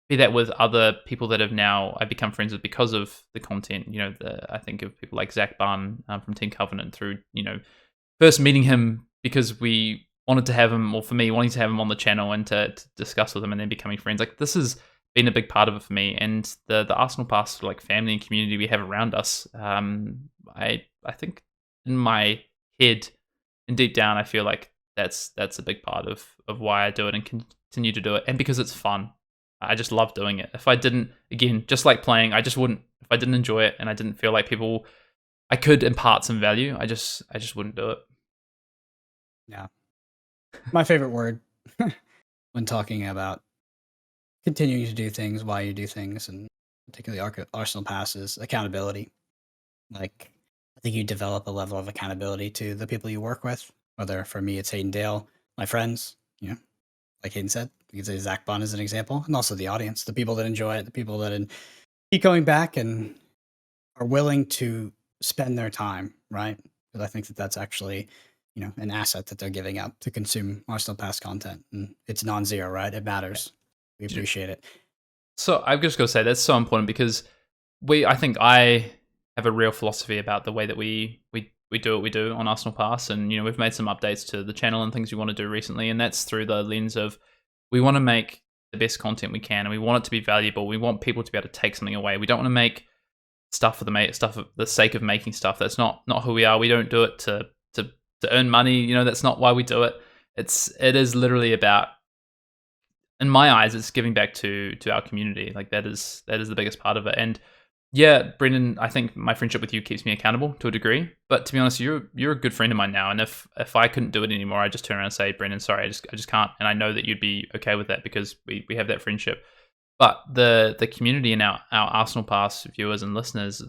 be that with other people that have now I've become friends with because of the content. I think of people like Zach Bunn from Team Covenant, through, first meeting him because we wanted to have him, or for me, wanting to have him on the channel and to discuss with him, and then becoming friends. Like, this has been a big part of it for me. And the Arsenal Pass, like, family and community we have around us, I think in my head and deep down, I feel like that's a big part of why I do it and continue to do it. And because it's fun. I just love doing it. If I didn't, again, just like playing, I just wouldn't. If I didn't enjoy it and I didn't feel like I could impart some value, I just wouldn't do it. Yeah. My favorite word when talking about continuing to do things, why you do things, and particularly Arsenal passes, accountability. Like, I think you develop a level of accountability to the people you work with. Whether for me it's Hayden Dale, my friends, like Hayden said, you could say Zach Bunn as an example, and also the audience, the people that enjoy it, the people that keep going back and are willing to spend their time, right? Because I think that's actually, an asset that they're giving up to consume Arsenal Pass content. And it's non-zero, right? It matters. We appreciate it. So I've just got to say that's so important, because I think I have a real philosophy about the way that we do what we do on Arsenal Pass. And, we've made some updates to the channel and things we want to do recently. And that's through the lens of, we want to make the best content we can, and we want it to be valuable. We want people to be able to take something away. We don't want to make stuff for the sake of making stuff. That's not who we are. We don't do it to earn money. That's not why we do it. It is literally about, in my eyes, it's giving back to our community. Like, that is the biggest part of it. And yeah, Brendan, I think my friendship with you keeps me accountable to a degree. But to be honest, you're a good friend of mine now. And if I couldn't do it anymore, I just turn around and say, Brendan, sorry, I just can't. And I know that you'd be okay with that, because we have that friendship. But the community and our Arsenal Pass viewers and listeners,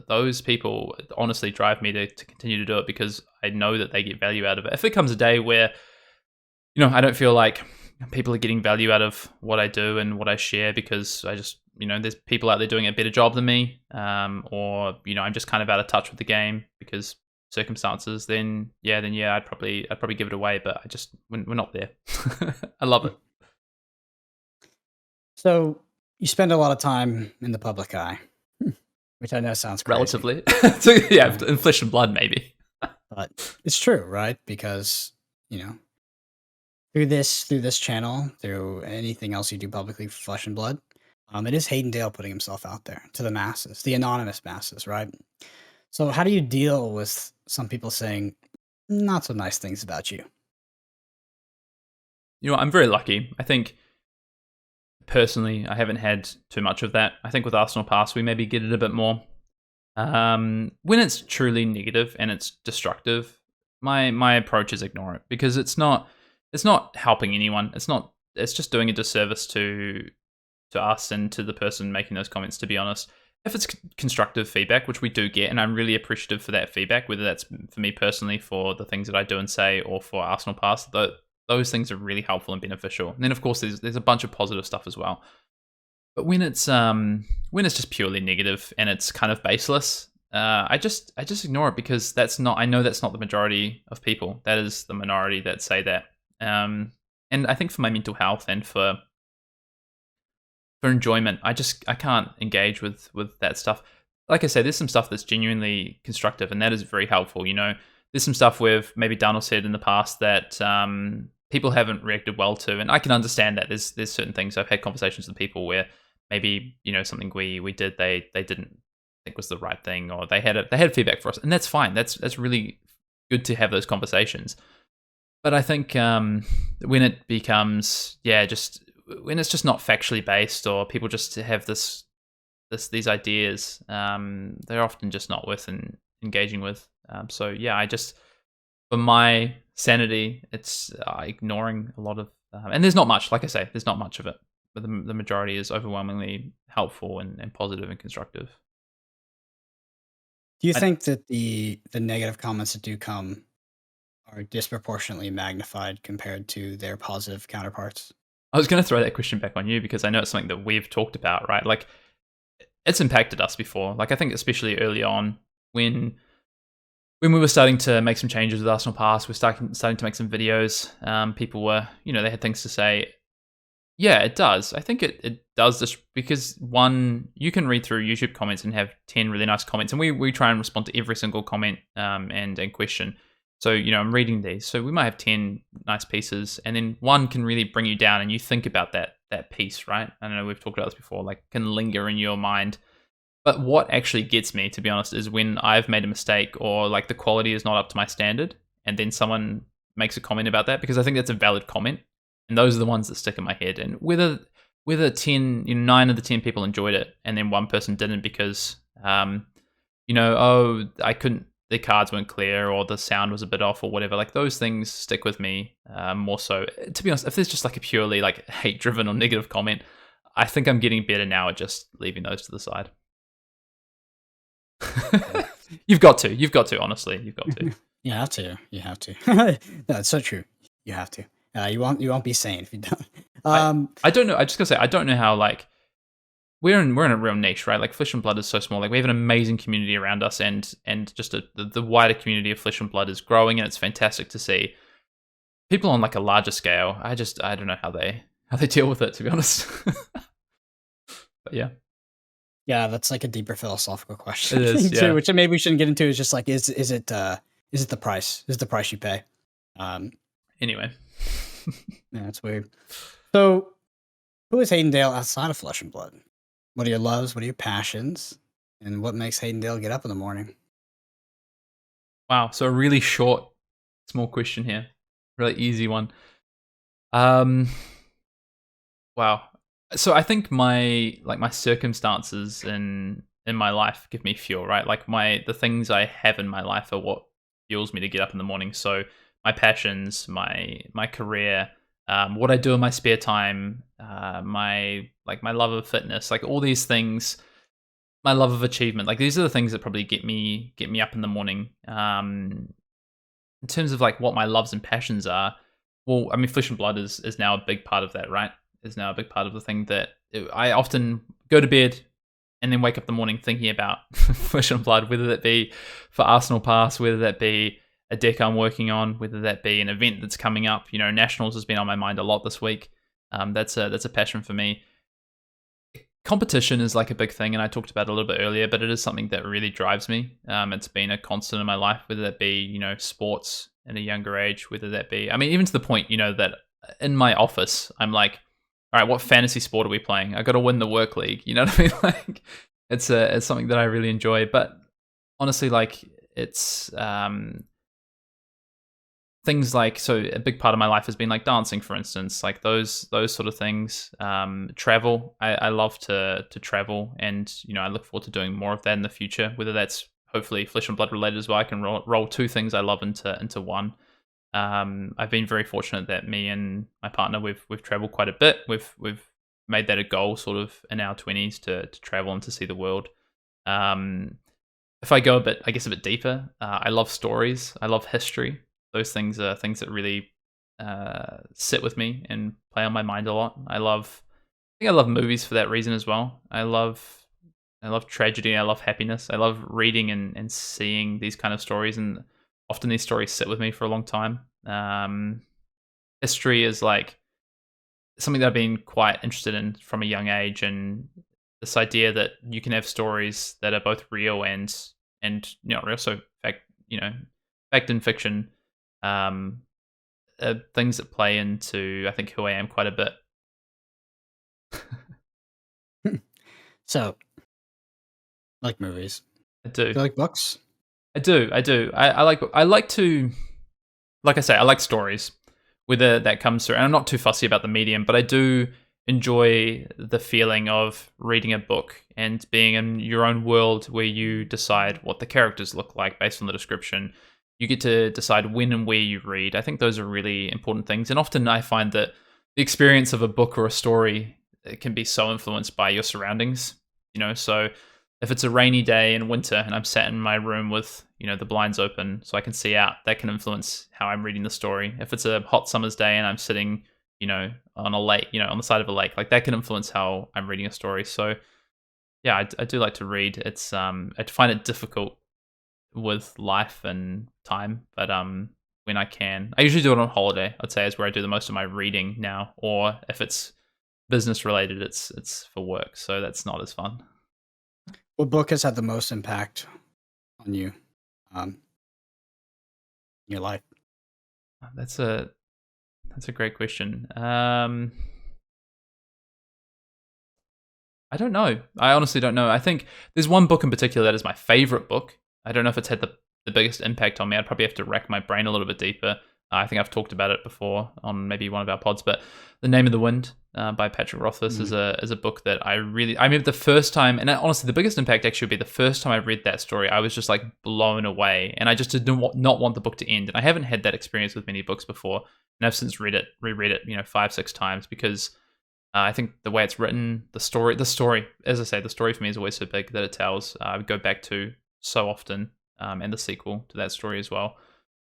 those people honestly drive me to continue to do it, because I know that they get value out of it. If it comes a day where, I don't feel like people are getting value out of what I do and what I share, because I just, there's people out there doing a better job than me, or, I'm just kind of out of touch with the game because circumstances, then I'd probably give it away. But we're not there. I love it. So you spend a lot of time in the public eye, which I know sounds crazy. Relatively. So, yeah, in flesh and blood, maybe. But it's true, right? Because, you know, through this channel, through anything else you do publicly, flesh and blood, it is Hayden Dale putting himself out there to the masses, the anonymous masses, right? So how do you deal with some people saying not so nice things about you? You know, I'm very lucky. I think personally, I haven't had too much of that. I think with Arsenal Pass, we maybe get it a bit more. When it's truly negative and it's destructive, my approach is ignore it, because it's not helping anyone. It's just doing a disservice to us and to the person making those comments, to be honest. If it's constructive feedback, which we do get, and I'm really appreciative for that feedback, whether that's for me personally for the things that I do and say, or for Arsenal Pass, those things are really helpful and beneficial. And then of course there's a bunch of positive stuff as well. But when it's just purely negative and it's kind of baseless, I just ignore it, because I know that's not the majority of people. That is the minority that say that. And I think for my mental health and for enjoyment, I can't engage with that stuff. Like I said, there's some stuff that's genuinely constructive, and that is very helpful. You know, there's some stuff we've maybe done or said in the past that people haven't reacted well to, and I can understand that. There's certain things. I've had conversations with people where maybe, you know, something we did they didn't think was the right thing, or they had feedback for us, and that's fine. That's really good to have those conversations. But I think when it becomes when it's just not factually based, or people just have these ideas, they're often just not worth engaging with. So yeah, for my sanity, it's ignoring a lot of, and there's not much. Like I say, there's not much of it, but the majority is overwhelmingly helpful and positive and constructive. Do you think that the negative comments that do come are disproportionately magnified compared to their positive counterparts? I was going to throw that question back on you, because I know it's something that we've talked about, right? Like, it's impacted us before. Like, I think especially early on when we were starting to make some changes with Arsenal Pass, we're starting to make some videos. People were, you know, they had things to say. Yeah, it does. I think it does this because, one, you can read through YouTube comments and have 10 really nice comments, and we try and respond to every single comment and question. So, you know, I'm reading these. So we might have 10 nice pieces, and then one can really bring you down, and you think about that piece, right? I know we've talked about this before, like, can linger in your mind. But what actually gets me, to be honest, is when I've made a mistake, or like the quality is not up to my standard, and then someone makes a comment about that, because I think that's a valid comment. And those are the ones that stick in my head. And whether 10, 9 of the 10 people enjoyed it, and then one person didn't because, the cards weren't clear, or the sound was a bit off, or whatever, like, those things stick with me more so. To be honest, if there's just like a purely like hate-driven or negative comment, I think I'm getting better now at just leaving those to the side. You've got to, honestly, you've got to. You have to. That's so true. You have to. You won't be sane if you don't. I don't know. I just gotta say, I don't know how, like, we're in a real niche, right? Like, Flesh and Blood is so small. Like, we have an amazing community around us, and just the wider community of Flesh and Blood is growing, and it's fantastic to see. People on like a larger scale, I don't know how they deal with it, to be honest. But yeah. Yeah, that's like a deeper philosophical question. It is, yeah. Which maybe we shouldn't get into. Is just like, is it the price? Is it the price you pay? Anyway. Yeah, that's weird. So, who is Hayden Dale outside of Flesh and Blood? What are your loves? What are your passions? And what makes Hayden Dale get up in the morning? Wow, so a really short, small question here. Really easy one. Wow. So I think my circumstances in my life give me fuel, right? Like, the things I have in my life are what fuels me to get up in the morning. So my passions, my career, what I do in my spare time, my love of fitness, like, all these things, my love of achievement, like, these are the things that probably get me up in the morning. In terms of like what my loves and passions are, well, I mean, Flesh and Blood is now a big part of that, right? Is now a big part of the thing that I often go to bed and then wake up the morning thinking about Flesh and Blood, whether that be for Arsenal Pass, whether that be a deck I'm working on, whether that be an event that's coming up. Nationals has been on my mind a lot this week. That's a passion for me. Competition is like a big thing, and I talked about it a little bit earlier, but it is something that really drives me. It's been a constant in my life, whether that be, sports at a younger age, whether that be, even to the point, that in my office, I'm like, all right, what fantasy sport are we playing? I got to win the work league. You know what I mean? Like, it's something that I really enjoy. But honestly, like, it's things like, so a big part of my life has been like dancing, for instance, like those sort of things. Travel, I love to travel, and I look forward to doing more of that in the future. Whether that's hopefully Flesh and Blood related as well. I can roll two things I love into one. I've been very fortunate that me and my partner we've traveled quite a bit. We've made that a goal, sort of in our 20s, to travel and to see the world. If I go a bit deeper, I love stories. I love history. Those things are things that really sit with me and play on my mind a lot. I think I love movies for that reason as well. I love tragedy. I love happiness. I love reading and seeing these kind of stories, and often these stories sit with me for a long time. History is like something that I've been quite interested in from a young age, and this idea that you can have stories that are both real and real, so fact and fiction, things that play into, I think, who I am quite a bit. So, like movies. I do. Do you like books? I do. I like to, like I say, I like stories, whether that comes through, and I'm not too fussy about the medium, but I do enjoy the feeling of reading a book and being in your own world where you decide what the characters look like based on the description. You get to decide when and where you read. I think those are really important things. And often I find that the experience of a book or a story, it can be so influenced by your surroundings. So if it's a rainy day in winter and I'm sat in my room with, the blinds open so I can see out, that can influence how I'm reading the story. If it's a hot summer's day and I'm sitting, on a lake, on the side of a lake, like that can influence how I'm reading a story. So yeah, I do like to read. It's I find it difficult with life and time, but when I can, I usually do it on holiday. I'd say is where I do the most of my reading now, or if it's business related, it's for work, so that's not as fun. What book has had the most impact on you, in your life? That's a great question. I don't know. I honestly don't know. I think there's one book in particular that is my favorite book. I don't know if it's had the biggest impact on me. I'd probably have to rack my brain a little bit deeper. I think I've talked about it before on maybe one of our pods, but The Name of the Wind by Patrick Rothfuss is a book that I remember the first time, and honestly, the biggest impact actually would be the first time I read that story. I was just like blown away, and I just did not want the book to end. And I haven't had that experience with many books before, and I've since reread it, 5-6 times, because I think the way it's written, the story, as I say, the story for me is always so big that it tells. I would go back to so often, and the sequel to that story as well.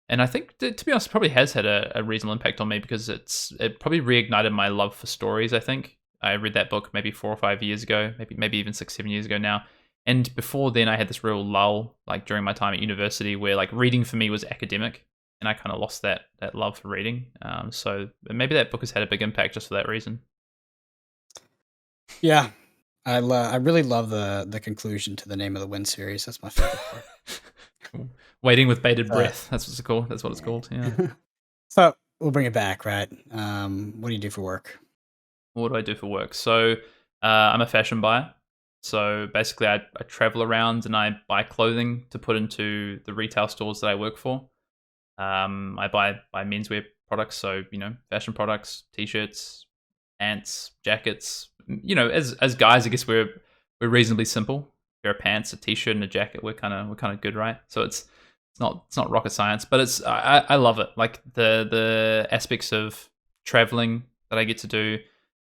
And I think, to be honest, it probably has had a reasonable impact on me, because it probably reignited my love for stories. I think I read that book maybe 4 or 5 years ago, maybe even 6-7 years ago now. And before then, I had this real lull, like during my time at university, where like reading for me was academic, and I kind of lost that love for reading. So maybe that book has had a big impact just for that reason. Yeah, I really love the conclusion to the Name of the Wind series. That's my favorite part. Waiting with bated breath. That's what it's called. That's what it's called. Yeah. So we'll bring it back, right? What do you do for work? What do I do for work? So I'm a fashion buyer. So basically, I travel around and I buy clothing to put into the retail stores that I work for. I buy menswear products, so fashion products, t-shirts, pants, jackets. As guys, I guess we're reasonably simple. A pair of pants, a t-shirt, and a jacket. We're kind of good, right? So it's not rocket science, but I love it. Like the aspects of traveling that I get to do.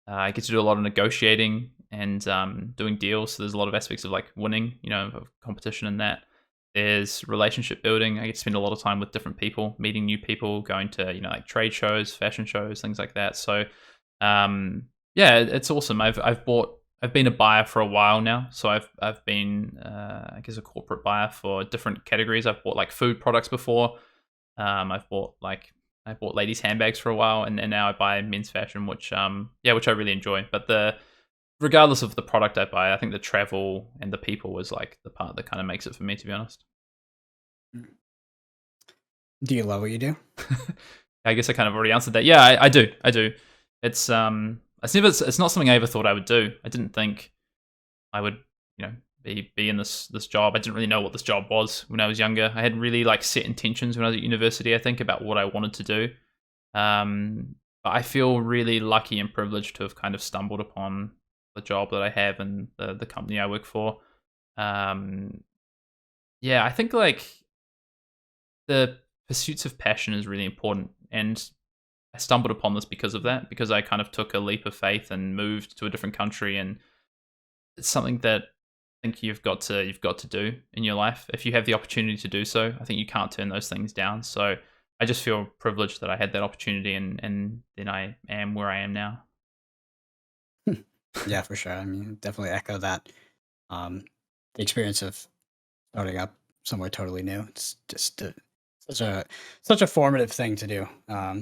I get to do a lot of negotiating and doing deals. So there's a lot of aspects of like winning, of competition in that. There's relationship building. I get to spend a lot of time with different people, meeting new people, going to like trade shows, fashion shows, things like that. So yeah, it's awesome. I've bought I've been a buyer for a while now, so I've been I guess a corporate buyer for different categories. I've bought like food products before. I bought ladies handbags for a while, and now I buy men's fashion, which which I really enjoy. But regardless of the product I buy, I think the travel and the people is like the part that kind of makes it for me, to be honest. Do you love what you do? I guess I kind of already answered that. Yeah, I do. It's it's not something I ever thought I would do. I didn't think I would, be in this job. I didn't really know what this job was when I was younger. I had really like set intentions when I was at university, I think, about what I wanted to do. But I feel really lucky and privileged to have kind of stumbled upon the job that I have and the company I work for. I think like the pursuits of passion is really important, and I stumbled upon this because of that, because I kind of took a leap of faith and moved to a different country, and it's something that I think you've got to do in your life if you have the opportunity to do so. I think you can't turn those things down. So I just feel privileged that I had that opportunity, and then I am where I am now. Yeah, for sure. I mean, definitely echo that. The experience of starting up somewhere totally new. It's just such a formative thing to do.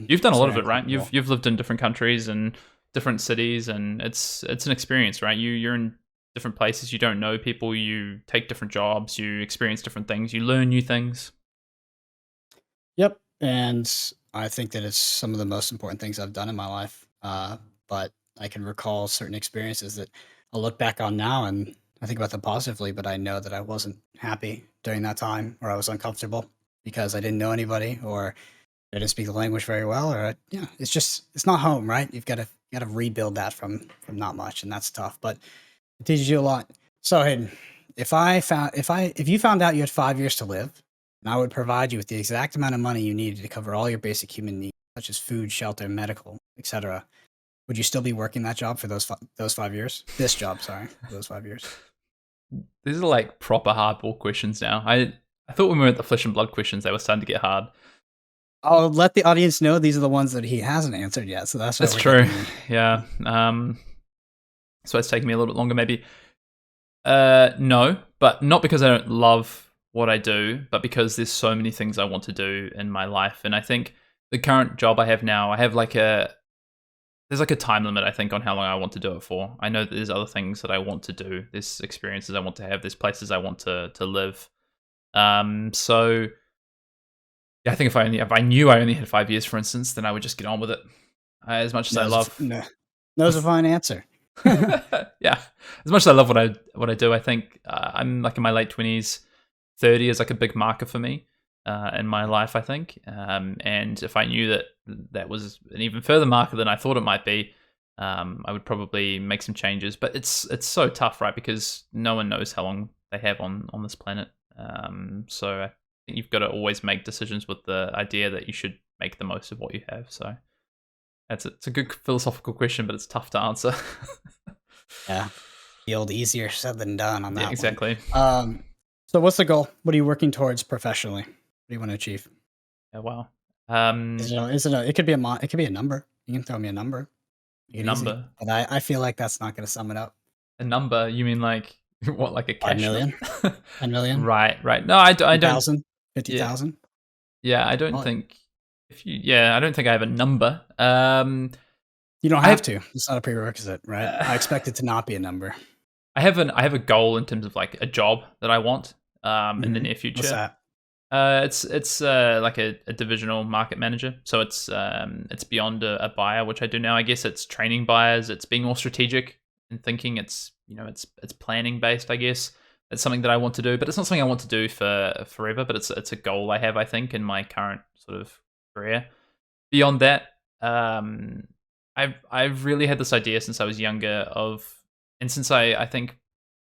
You've done a It's lot of very it, right? uncomfortable. You've lived in different countries and different cities, and it's an experience, right? You're in different places. You don't know people. You take different jobs. You experience different things. You learn new things. Yep, and I think that it's some of the most important things I've done in my life. But I can recall certain experiences that I'll look back on now, and I think about them positively. But I know that I wasn't happy during that time, or I was uncomfortable because I didn't know anybody, or I didn't speak the language very well, or it's not home, right? You've got to rebuild that from not much, and that's tough. But it teaches you a lot. So Hayden, if you found out you had 5 years to live, and I would provide you with the exact amount of money you needed to cover all your basic human needs, such as food, shelter, medical, etc., would you still be working that job for those 5 years? This job, sorry, for those 5 years. These are like proper hardball questions now. I thought when we were at the flesh and blood questions, they were starting to get hard. I'll let the audience know these are the ones that he hasn't answered yet. So that's true. Yeah. So it's taking me a little bit longer, maybe. No, but not because I don't love what I do, but because there's so many things I want to do in my life. And I think the current job I have now, I have there's like a time limit, I think, on how long I want to do it for. I know that there's other things that I want to do. There's experiences I want to have. There's places I want to live. So yeah, I think if I knew I only had 5 years, for instance, then I would just get on with it. As much as I love. That's a fine answer. Yeah, as much as I love what I do, I think I'm like in my late 20s. 30 is like a big marker for me in my life, I think. And if I knew that was an even further marker than I thought it might be, I would probably make some changes. But it's so tough, right? Because no one knows how long they have on this planet. So I think you've got to always make decisions with the idea that you should make the most of what you have. So it's a good philosophical question, but it's tough to answer. Yeah, the old easier said than done on that. Yeah, exactly. One. So what's the goal? What are you working towards professionally? What do you want to achieve? Yeah, wow. It could be it could be a number. You can throw me a number. Number. But I feel like that's not going to sum it up. A number? You mean like what? Like a cash? 5 million. 10 million. Right. No, I don't. 50,000. Yeah, I don't think. I don't think I have a number. You don't have to. It's not a prerequisite, right? I expect it to not be a number. I have a goal in terms of like a job that I want in the near future. What's that? It's like a divisional market manager. So it's beyond a buyer, which I do now. I guess it's training buyers. It's being more strategic in thinking. It's planning based, I guess. It's something that I want to do, but it's not something I want to do for forever. But it's a goal I have, I think, in my current sort of career. Beyond that, I've really had this idea since I was younger and since I think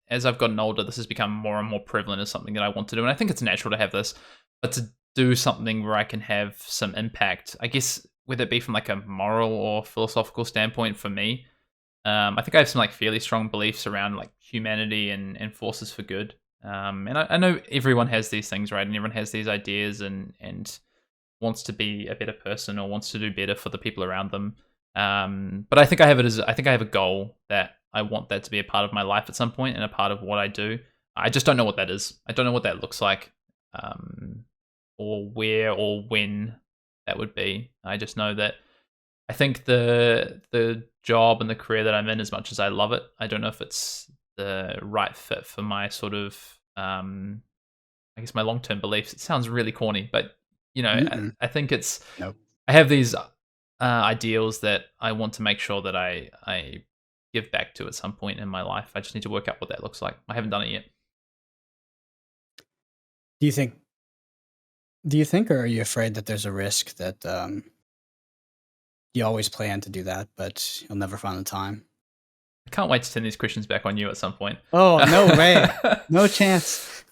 as I've gotten older, this has become more and more prevalent as something that I want to do. And I think it's natural to have this, but to do something where I can have some impact, I guess, whether it be from like a moral or philosophical standpoint for me, I think I have some like fairly strong beliefs around like humanity and forces for good. And I know everyone has these things, right? And everyone has these ideas and wants to be a better person or wants to do better for the people around them. But I think I have a goal that I want that to be a part of my life at some point and a part of what I do. I just don't know what that is. I don't know what that looks like, or where or when that would be. I just know that I think the job and the career that I'm in, as much as I love it, I don't know if it's the right fit for my sort of, I guess, my long-term beliefs. It sounds really corny, but I think it's. Nope. I have these ideals that I want to make sure that I give back to at some point in my life. I just need to work out what that looks like. I haven't done it yet. Do you think, or are you afraid that there's a risk that you always plan to do that, but you'll never find the time? I can't wait to turn these questions back on you at some point. Oh, no way. No chance.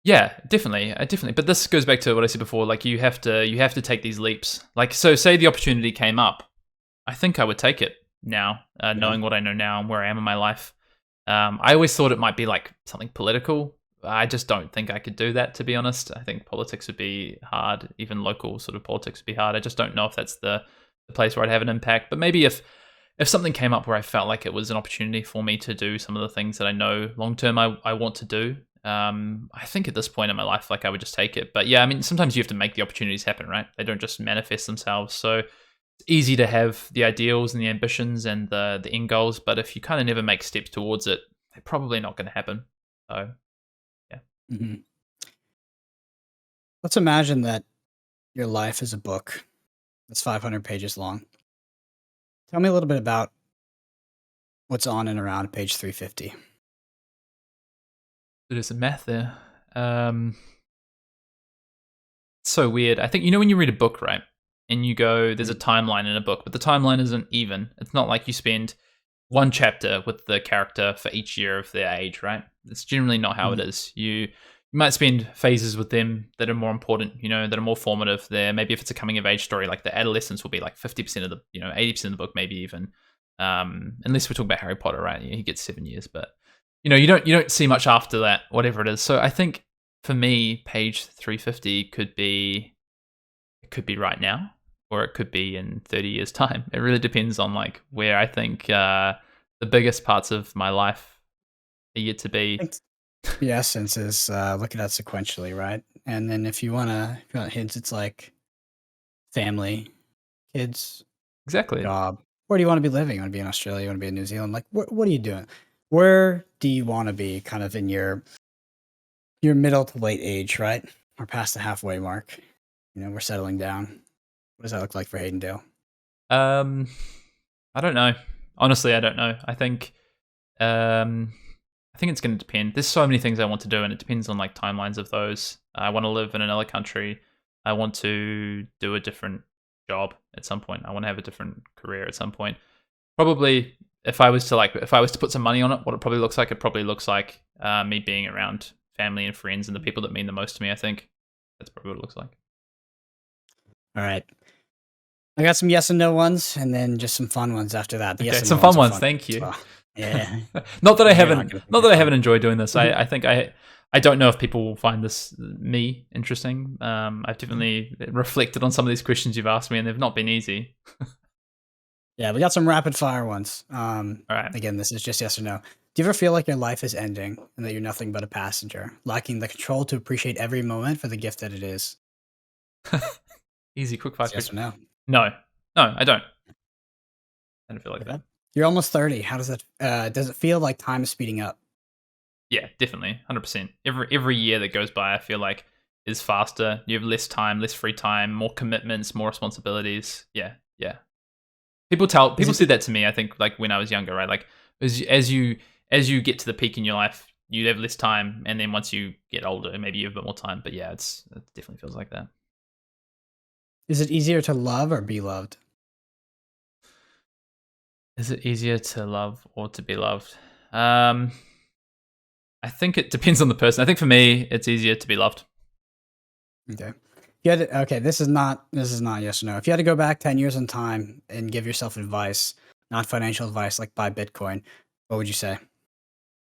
Yeah, definitely. But this goes back to what I said before. Like, you have to take these leaps. Like, so say the opportunity came up, I think I would take it now, knowing what I know now and where I am in my life. I always thought it might be like something political. I just don't think I could do that, to be honest. I think politics would be hard. Even local sort of politics would be hard. I just don't know if that's the place where I'd have an impact. But maybe if something came up where I felt like it was an opportunity for me to do some of the things that I know long term I want to do, I think at this point in my life, like, I would just take it. But yeah, I mean, sometimes you have to make the opportunities happen, right? They don't just manifest themselves. So it's easy to have the ideals and the ambitions and the end goals, but if you kind of never make steps towards it, they're probably not going to happen. So yeah. Mm-hmm. Let's imagine that your life is a book that's 500 pages long. Tell me a little bit about what's on and around page 350. There's some math there. It's so weird. I think, when you read a book, right? And you go, there's a timeline in a book, but the timeline isn't even. It's not like you spend one chapter with the character for each year of their age, right? It's generally not how it is. You might spend phases with them that are more important, that are more formative. There, maybe if it's a coming of age story, like the adolescence will be like 50% of the, 80% of the book, maybe even. Unless we're talking about Harry Potter, right? He gets 7 years, but you don't see much after that, whatever it is. So I think for me, page 350 could be right now, or it could be in 30 years' time. It really depends on like where I think the biggest parts of my life are yet to be. The essence is look at that sequentially, right? And then if you want hints, it's like family, kids, Exactly. job. Where do you want to be living? You want to be in Australia? You want to be in New Zealand? Like, what are you doing? Where do you want to be kind of in your middle to late age, right? We're past the halfway mark. We're settling down. What does that look like for Hayden Dale? I don't know. Honestly, I don't know. I think it's going to depend. There's so many things I want to do, and it depends on like timelines of those. I want to live in another country. I want to do a different job at some point. I want to have a different career at some point. Probably, if I was to put some money on it, what it probably looks like me being around family and friends and the people that mean the most to me. I think that's probably what it looks like. All right. I got some yes and no ones, and then just some fun ones after that. The yes and some no fun ones. fun Thank you. Well. Yeah. Not that I haven't enjoyed doing this. I think I don't know if people will find this me interesting. I've definitely reflected on some of these questions you've asked me, and they've not been easy. Yeah, we got some rapid fire ones. All right. Again, this is just yes or no. Do you ever feel like your life is ending and that you're nothing but a passenger, lacking the control to appreciate every moment for the gift that it is? Easy, quick fire. Yes or no? No, I don't. I don't feel like that. You're almost 30. How does that? Does it feel like time is speeding up? Yeah, definitely, 100%. Every year that goes by, I feel like is faster. You have less time, less free time, more commitments, more responsibilities. Yeah. People said that to me. I think like when I was younger, right? Like as you get to the peak in your life, you have less time, and then once you get older, maybe you have a bit more time. But yeah, it definitely feels like that. Is it easier to love or be loved? Is it easier to love or to be loved? I think it depends on the person. I think for me, it's easier to be loved. Okay. This is not yes or no. If you had to go back 10 years in time and give yourself advice, not financial advice, like buy Bitcoin, what would you say?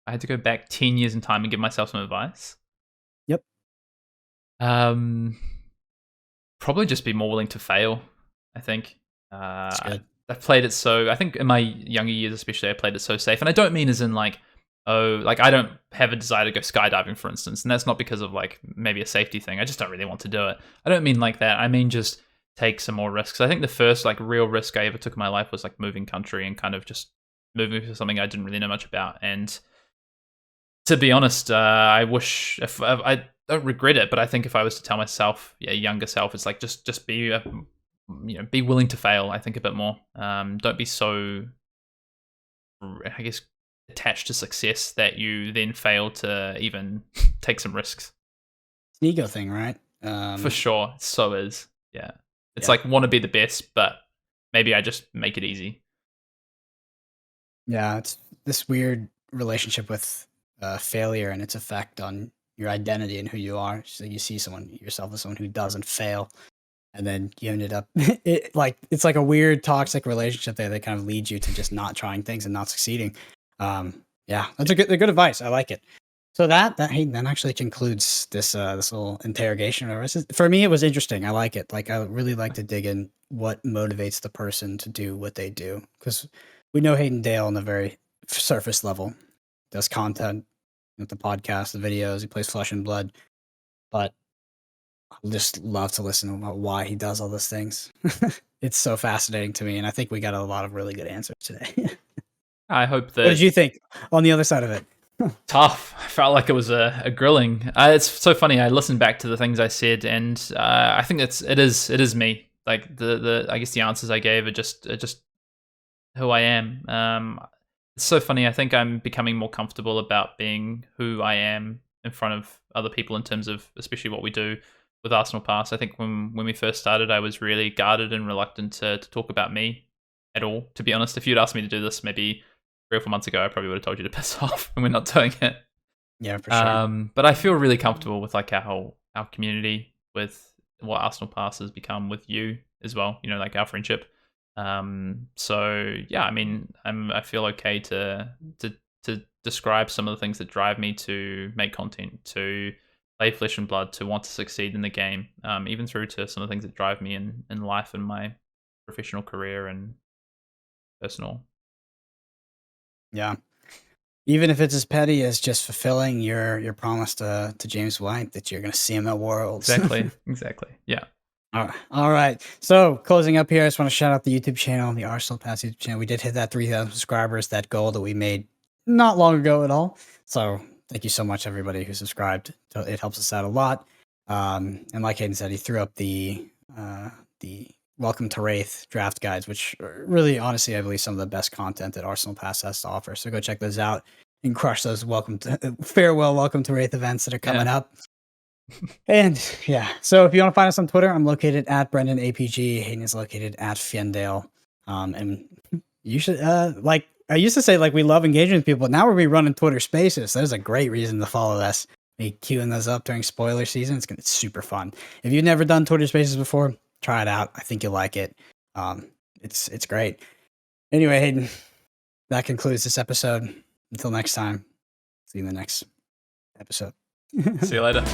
I had to go back 10 years in time and give myself some advice. Yep. Probably just be more willing to fail, I think. That's good. I've played it so. I think in my younger years, especially, I played it so safe, and I don't mean as in like, oh, like I don't have a desire to go skydiving, for instance, and that's not because of like maybe a safety thing. I just don't really want to do it. I don't mean like that. I mean just take some more risks. I think the first like real risk I ever took in my life was like moving country and kind of just moving for something I didn't really know much about. And to be honest, I wish if I don't regret it, but I think if I was to tell myself, younger self, it's like just be be willing to fail. I think a bit more. Don't be so, I guess, attached to success that you then fail to even take some risks. It's an ego thing, right? For sure, so is. Yeah, it's like want to be the best, but maybe I just make it easy. Yeah, it's this weird relationship with failure and its effect on your identity and who you are. So you see yourself as someone who doesn't fail, and then you ended up it's like a weird toxic relationship there that kind of leads you to just not trying things and not succeeding. Yeah, that's a good advice. I like it. So that actually concludes this little interrogation. For me, it was interesting. I like it. Like I really like to dig in what motivates the person to do what they do, because we know Hayden Dale on a very surface level. Does content with the podcast, the videos. He plays Flesh and Blood, but I just love to listen about why he does all those things. It's so fascinating to me, and I think we got a lot of really good answers today. I hope that. What did you think on the other side of it? Tough. I felt like it was a grilling. It's so funny. I listened back to the things I said, and I think it is me. Like the I guess the answers I gave are just who I am. It's so funny. I think I'm becoming more comfortable about being who I am in front of other people in terms of especially what we do with Arsenal Pass. I think when we first started, I was really guarded and reluctant to talk about me at all. To be honest, if you'd asked me to do this maybe 3 or 4 months ago, I probably would have told you to piss off, and we're not doing it. Yeah, for sure. But I feel really comfortable with like our community, with what Arsenal Pass has become with you as well. Like our friendship. So yeah, I mean, I feel okay to describe some of the things that drive me to make content, to play Flesh and Blood, to want to succeed in the game, even through to some of the things that drive me in life and my professional career and personal. Yeah. Even if it's as petty as just fulfilling your promise to James White that you're going to see him at Worlds. Exactly. Yeah. All right. So closing up here, I just want to shout out the YouTube channel, the Arsenal Pass YouTube channel. We did hit that 3,000 subscribers, that goal that we made not long ago at all. So thank you so much, everybody who subscribed. It helps us out a lot. And like Hayden said, he threw up the Welcome to Rathe draft guides, which are really, honestly, I believe some of the best content that Arsenal Pass has to offer. So go check those out and crush those farewell Welcome to Rathe events that are coming up. And yeah, so if you want to find us on Twitter, I'm located at Brendan APG. Hayden is located at Fiendale. And you should like I used to say, like, we love engaging with people, but now we're be running Twitter Spaces. That is a great reason to follow us. Be queuing those up during spoiler season. It's super fun. If you've never done Twitter Spaces before, try it out. I think you'll like it. It's great. Anyway, Hayden, that concludes this episode. Until next time, see you in the next episode. See you later.